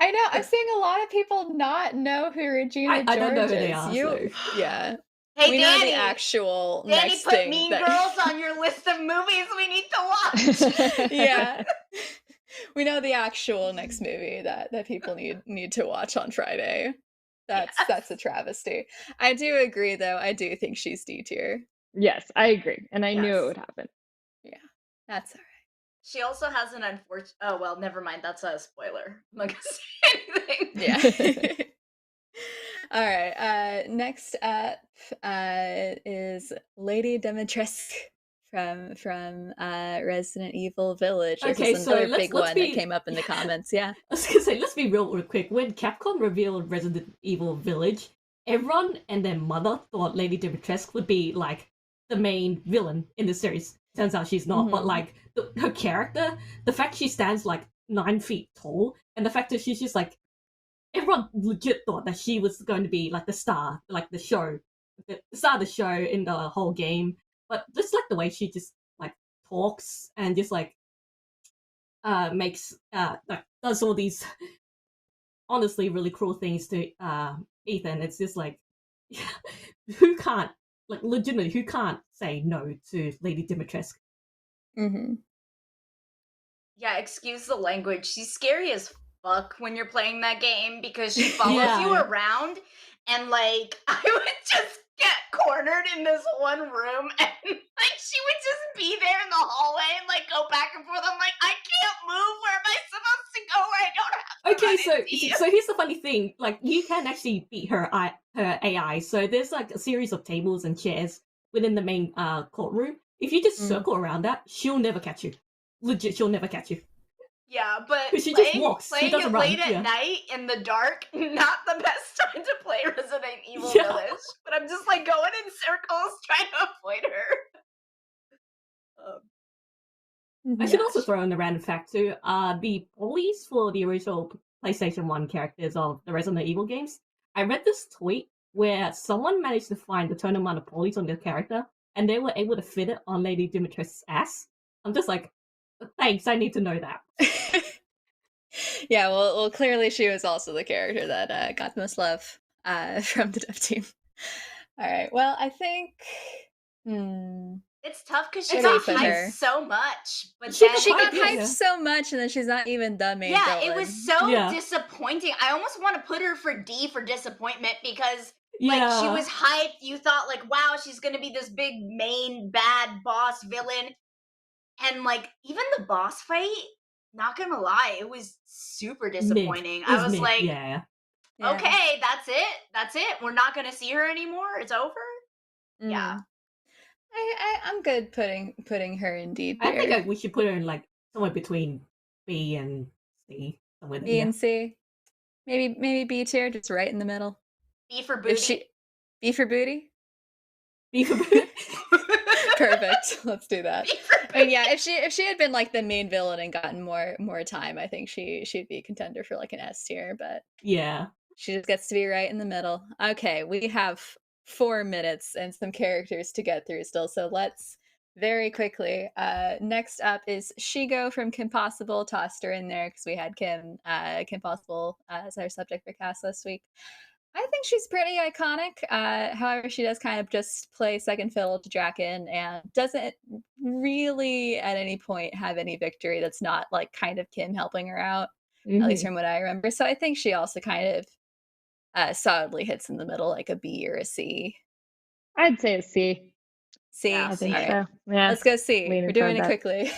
I know. I'm seeing a lot of people not know who Regina George I don't know who they is. are, You, so. yeah. Hey, We know Danny. the actual Danny next put thing Mean that Girls on your list of movies we need to watch. yeah. We know the actual next movie that people need to watch on Friday. That's a travesty. I do agree though. I do think she's D tier. Yes, I agree. And I knew Yes. it would happen. Yeah. That's all She also has an unfortunate. Oh well, never mind. That's a spoiler. I'm not gonna say anything. right. Yeah. All right. Next up is Lady Dimitrescu from Resident Evil Village. This Okay, is so another let's- big let's one be- that came up in the comments. Yeah. I was gonna say, let's be real quick. When Capcom revealed Resident Evil Village, everyone and their mother thought Lady Dimitrescu would be like the main villain in the series. Turns out she's not, but Mhm. like her character, the fact she stands like 9 feet tall, and the fact that she's just like, everyone legit thought that she was going to be like the star, like the show, the star of the show in the whole game. But just like the way she just like talks and just like makes like does all these honestly really cruel things to Ethan. It's just like who can't, like legitimately, who can't say no to Lady Dimitrescu? Mm-hmm. Yeah, excuse the language. She's scary as fuck when you're playing that game because she follows Yeah. you around, and like I would just get cornered in this one room, and like she would just be there in the hallway and like go back and forth. I'm like, I can't move. Where am I supposed to go? Where I don't have. Okay, so here's the funny thing: like you can actually beat her AI. So there's like a series of tables and chairs within the main courtroom. If you just Mm. circle around that, she'll never catch you. Legit, she'll never catch you. Yeah, but She just playing, walks. She playing doesn't it run, late at yeah. night in the dark, not the best time to play Resident Evil Yeah. Village. But I'm just like going in circles trying to avoid her. I should Yeah. also throw in a random fact too. The police for the original PlayStation 1 characters of the Resident Evil games, I read this tweet where someone managed to find the total amount of police on their character, and they were able to fit it on Lady Dimitrescu's ass. I'm just like, thanks, I need to know that. Yeah, well, clearly she was also the character that got the most love from the dev team. All right, well, I think. It's tough because she Where do we got put hyped her? so much, but She then got She got Yeah, hyped yeah. so much, and then she's not even the main yeah, villain. it was so Yeah. disappointing. I almost want to put her for D for disappointment because Yeah. like she was hyped. You thought like, wow, she's gonna be this big main bad boss villain, and like even the boss fight. Not gonna lie, it was super disappointing. Mid. I It's was mid, like, yeah. Yeah. okay, that's it. That's it. We're not gonna see her anymore. It's over. Yeah. Mhm. I'm good putting her in D I tier. think we should put her in like somewhere between B and C. Somewhere there, B yeah. and C. Maybe B tier, just right in the middle. B for If booty. she B for booty? B for Perfect. Let's do that. B for I mean, yeah, if she had been like the main villain and gotten more time, I think she'd be a contender for like an S tier, but Yeah. she just gets to be right in the middle. Okay, we have 4 minutes and some characters to get through still, so let's very quickly. Next up is Shego from Kim Possible. Tossed her in there because we had Kim Possible as our subject for cast last week. I think she's pretty iconic. However, she does kind of just play second fiddle to Draken and doesn't really at any point have any victory that's not like kind of Kim helping her out, at least from what I remember. So I think she also kind of solidly hits in the middle, like a B or a C. I'd say a C. C? Yeah, I think All right. so. Yeah. Let's go C. Leaning We're doing it toward quickly.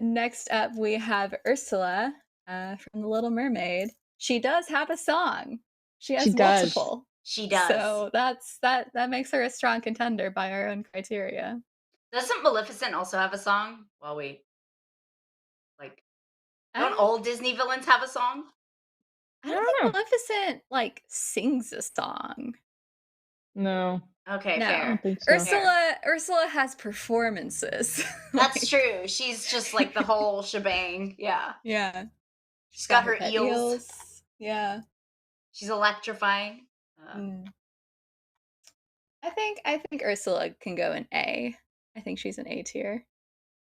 Next up, we have Ursula from The Little Mermaid. She does have a song. She has She does. multiple. She does. So that makes her a strong contender by our own criteria. Doesn't Maleficent also have a song? Well, we like I don't don't, old Disney villains have a song? I don't think Maleficent like sings a song. No. Okay, No. I fair. don't think so. Ursula has performances. That's Like, true. She's just like the whole shebang. Yeah. Yeah. She's got her pet eels. Yeah. She's electrifying. Mm. I think Ursula can go in A. I think she's an A tier.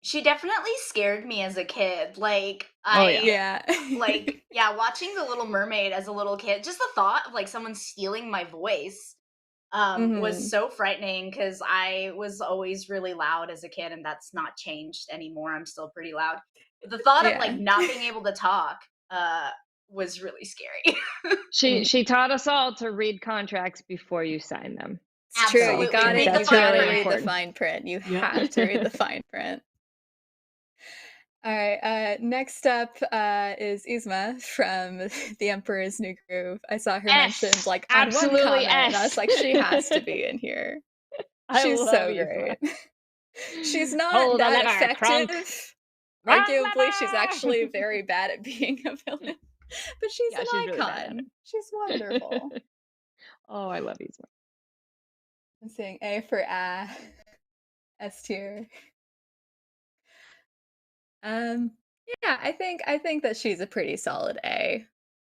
She definitely scared me as a kid. Like Oh, yeah. Yeah. like yeah, watching The Little Mermaid as a little kid, just the thought of like someone stealing my voice was so frightening because I was always really loud as a kid, and that's not changed anymore. I'm still pretty loud. But the thought of like Yeah. not being able to talk was really scary. She taught us all to read contracts before you sign them. It's true. Absolutely. You gotta, Read you the That's gotta really read the important. fine print. You Yeah. have to read the fine print. All right. Next up is Izma from The Emperor's New Groove. I saw her S. mentioned like on one Absolutely comment, and I S. was like, she has to be in here. I She's love so Izma. great. She's not Hold the that lever, Crunk. effective. Run, Arguably, she's lever! actually very bad at being a villain, but she's Yeah, an she's really bad at icon. She's wonderful. Oh, I love Izma. I'm saying A for S tier. Yeah, I think that she's a pretty solid A.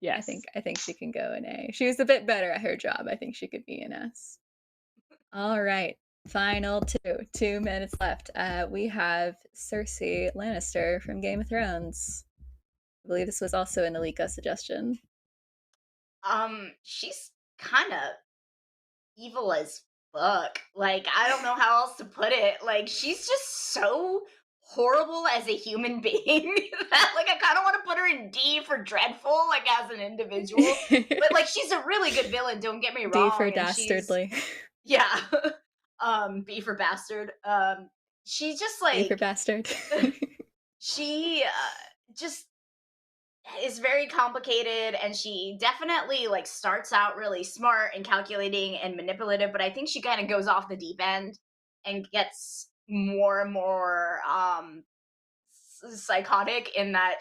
Yes. I think she can go in A. She was a bit better at her job. I think she could be an S. All right. Final 2 minutes left. We have Cersei Lannister from Game of Thrones. I believe this was also an Alika suggestion. She's kind of evil as fuck. Like, I don't know how else to put it. Like, she's just so horrible as a human being that, like, I kind of want to put her in D for dreadful, like, as an individual. But, like, she's a really good villain, don't get me wrong. D for and dastardly. Yeah. B for bastard. She's just, D like... for bastard. she just is very complicated, and she definitely like starts out really smart and calculating and manipulative, but I think she kind of goes off the deep end and gets more and more psychotic in that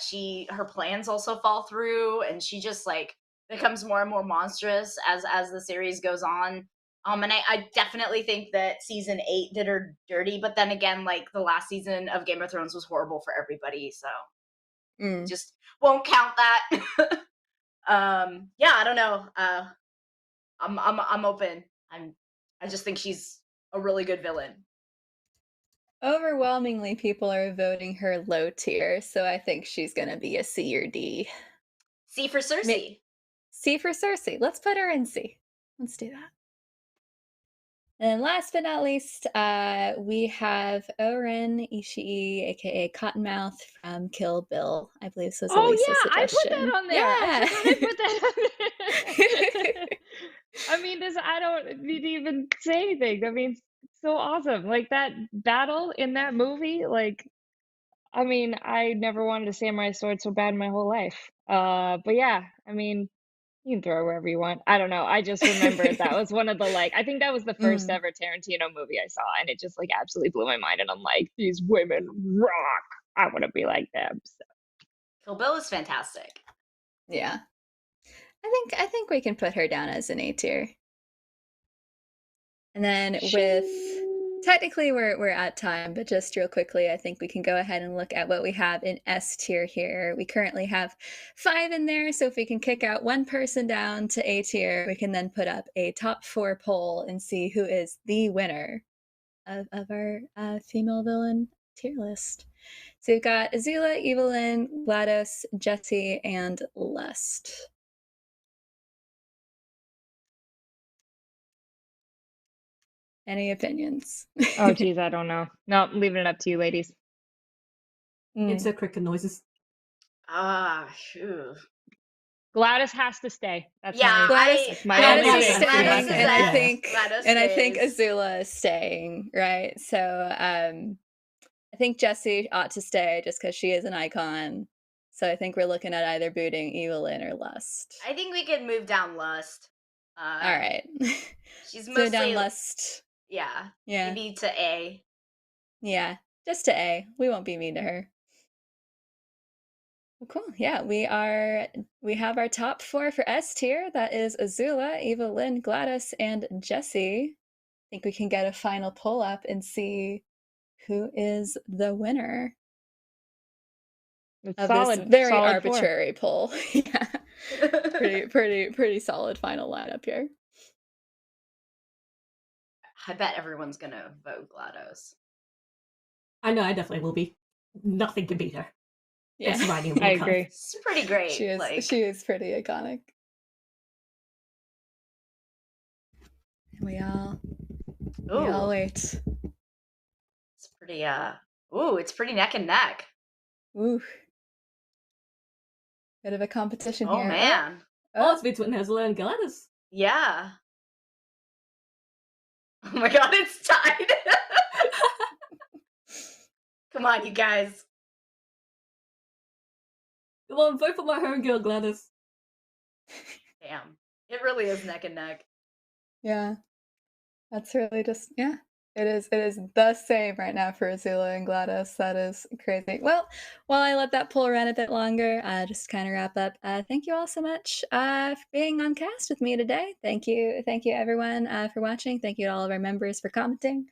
her plans also fall through, and she just like becomes more and more monstrous as the series goes on. And I definitely think that season 8 did her dirty, but then again, like, the last season of Game of Thrones was horrible for everybody, so just won't count that. Yeah, I don't know. I'm open. I just think she's a really good villain. Overwhelmingly, people are voting her low tier, so I think she's gonna be a C or D. C for Cersei. C for Cersei. Let's put her in C. Let's do that. And last but not least, we have Oren Ishii, aka Cottonmouth from Kill Bill. I believe this was Elisa's suggestion. I put that on there. Yeah. I forgot I put that on there. I mean, I don't need to even say anything. I mean, it's so awesome. Like, that battle in that movie, like, I mean, I never wanted a samurai sword so bad in my whole life. But yeah, I mean, you can throw it wherever you want. I don't know. I just remembered that was one of the, like, I think that was the first ever Tarantino movie I saw, and it just, like, absolutely blew my mind. And I'm like, these women rock. I want to be like them. So. Kill Bill is fantastic. Yeah. I think we can put her down as an A tier. And then with technically we're at time, but just real quickly, I think we can go ahead and look at what we have in S tier here. We currently have 5 in there, so if we can kick out one person down to A tier, we can then put up a top 4 poll and see who is the winner of our female villain tier list. So we've got Azula, Evelyn, GLaDOS, Jessie, and Lust. Any opinions? Oh, geez, I don't know. No, I'm leaving it up to you, ladies. Insert cricket noises. Phew. GLaDOS has to stay. That's Yeah, GLaDOS, my GLaDOS only is thing. staying, and I think GLaDOS and I think stays. Azula is staying, right? So I think Jessie ought to stay just because she is an icon. So I think we're looking at either booting Evelyn or Lust. I think we could move down Lust. All right. She's So mostly down Lust. Yeah. Yeah. Maybe to A. Yeah. Just to A. We won't be mean to her. Well, cool. Yeah, we have our top 4 for S tier. That is Azula, Evelyn, GLaDOS, and Jessie. I think we can get a final pull up and see who is the winner It's of solid, this very solid arbitrary poll. Yeah. Pretty solid final lineup here. I bet everyone's gonna vote GLaDOS. I know, I definitely will be. Nothing can beat her. Yeah, I agree. She's pretty great. She is pretty iconic. We all wait. It's pretty it's pretty neck and neck. Ooh. Bit of a competition here. Oh man. It's between Azula and GLaDOS. Yeah. Oh my god, it's tied. Come on, you guys. Come on, vote for my homegirl GLaDOS. Damn. It really is neck and neck. Yeah. That's really just, yeah. It is the same right now for Azula and GLaDOS. That is crazy. Well, while I let that poll run a bit longer, just to kind of wrap up, thank you all so much for being on cast with me today. Thank you everyone for watching. Thank you to all of our members for commenting.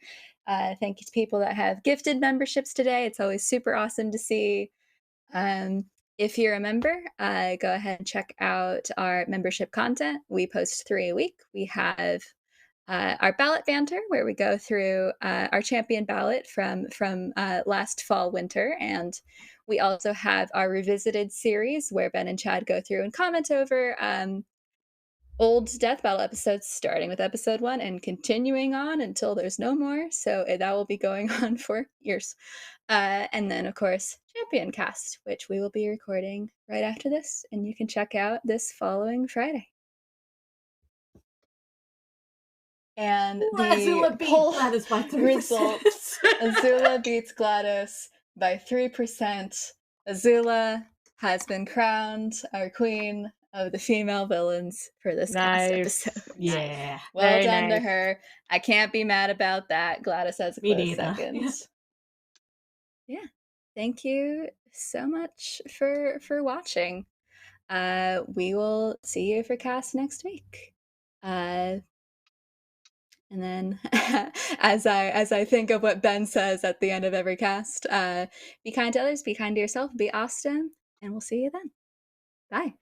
Thank you to people that have gifted memberships today. It's always super awesome to see. If you're a member, go ahead and check out our membership content. We post 3 a week. We have our ballot banter, where we go through our champion ballot from last fall winter, and we also have our revisited series where Ben and Chad go through and comment over old death battle episodes, starting with episode 1 and continuing on until there's no more. So that will be going on for years. And then, of course, Champion Cast, which we will be recording right after this, and you can check out this following Friday. And the Azula beat GLaDOS by 3%. results: Azula beats GLaDOS by 3%. Azula has been crowned our queen of the female villains for this cast episode. Yeah. Well Very done to nice. her. I can't be mad about that. GLaDOS has a Me close neither. second. Yeah. Thank you so much for watching. We will see you for cast next week. And then as I think of what Ben says at the end of every cast, be kind to others, be kind to yourself, be Austin, and we'll see you then. Bye.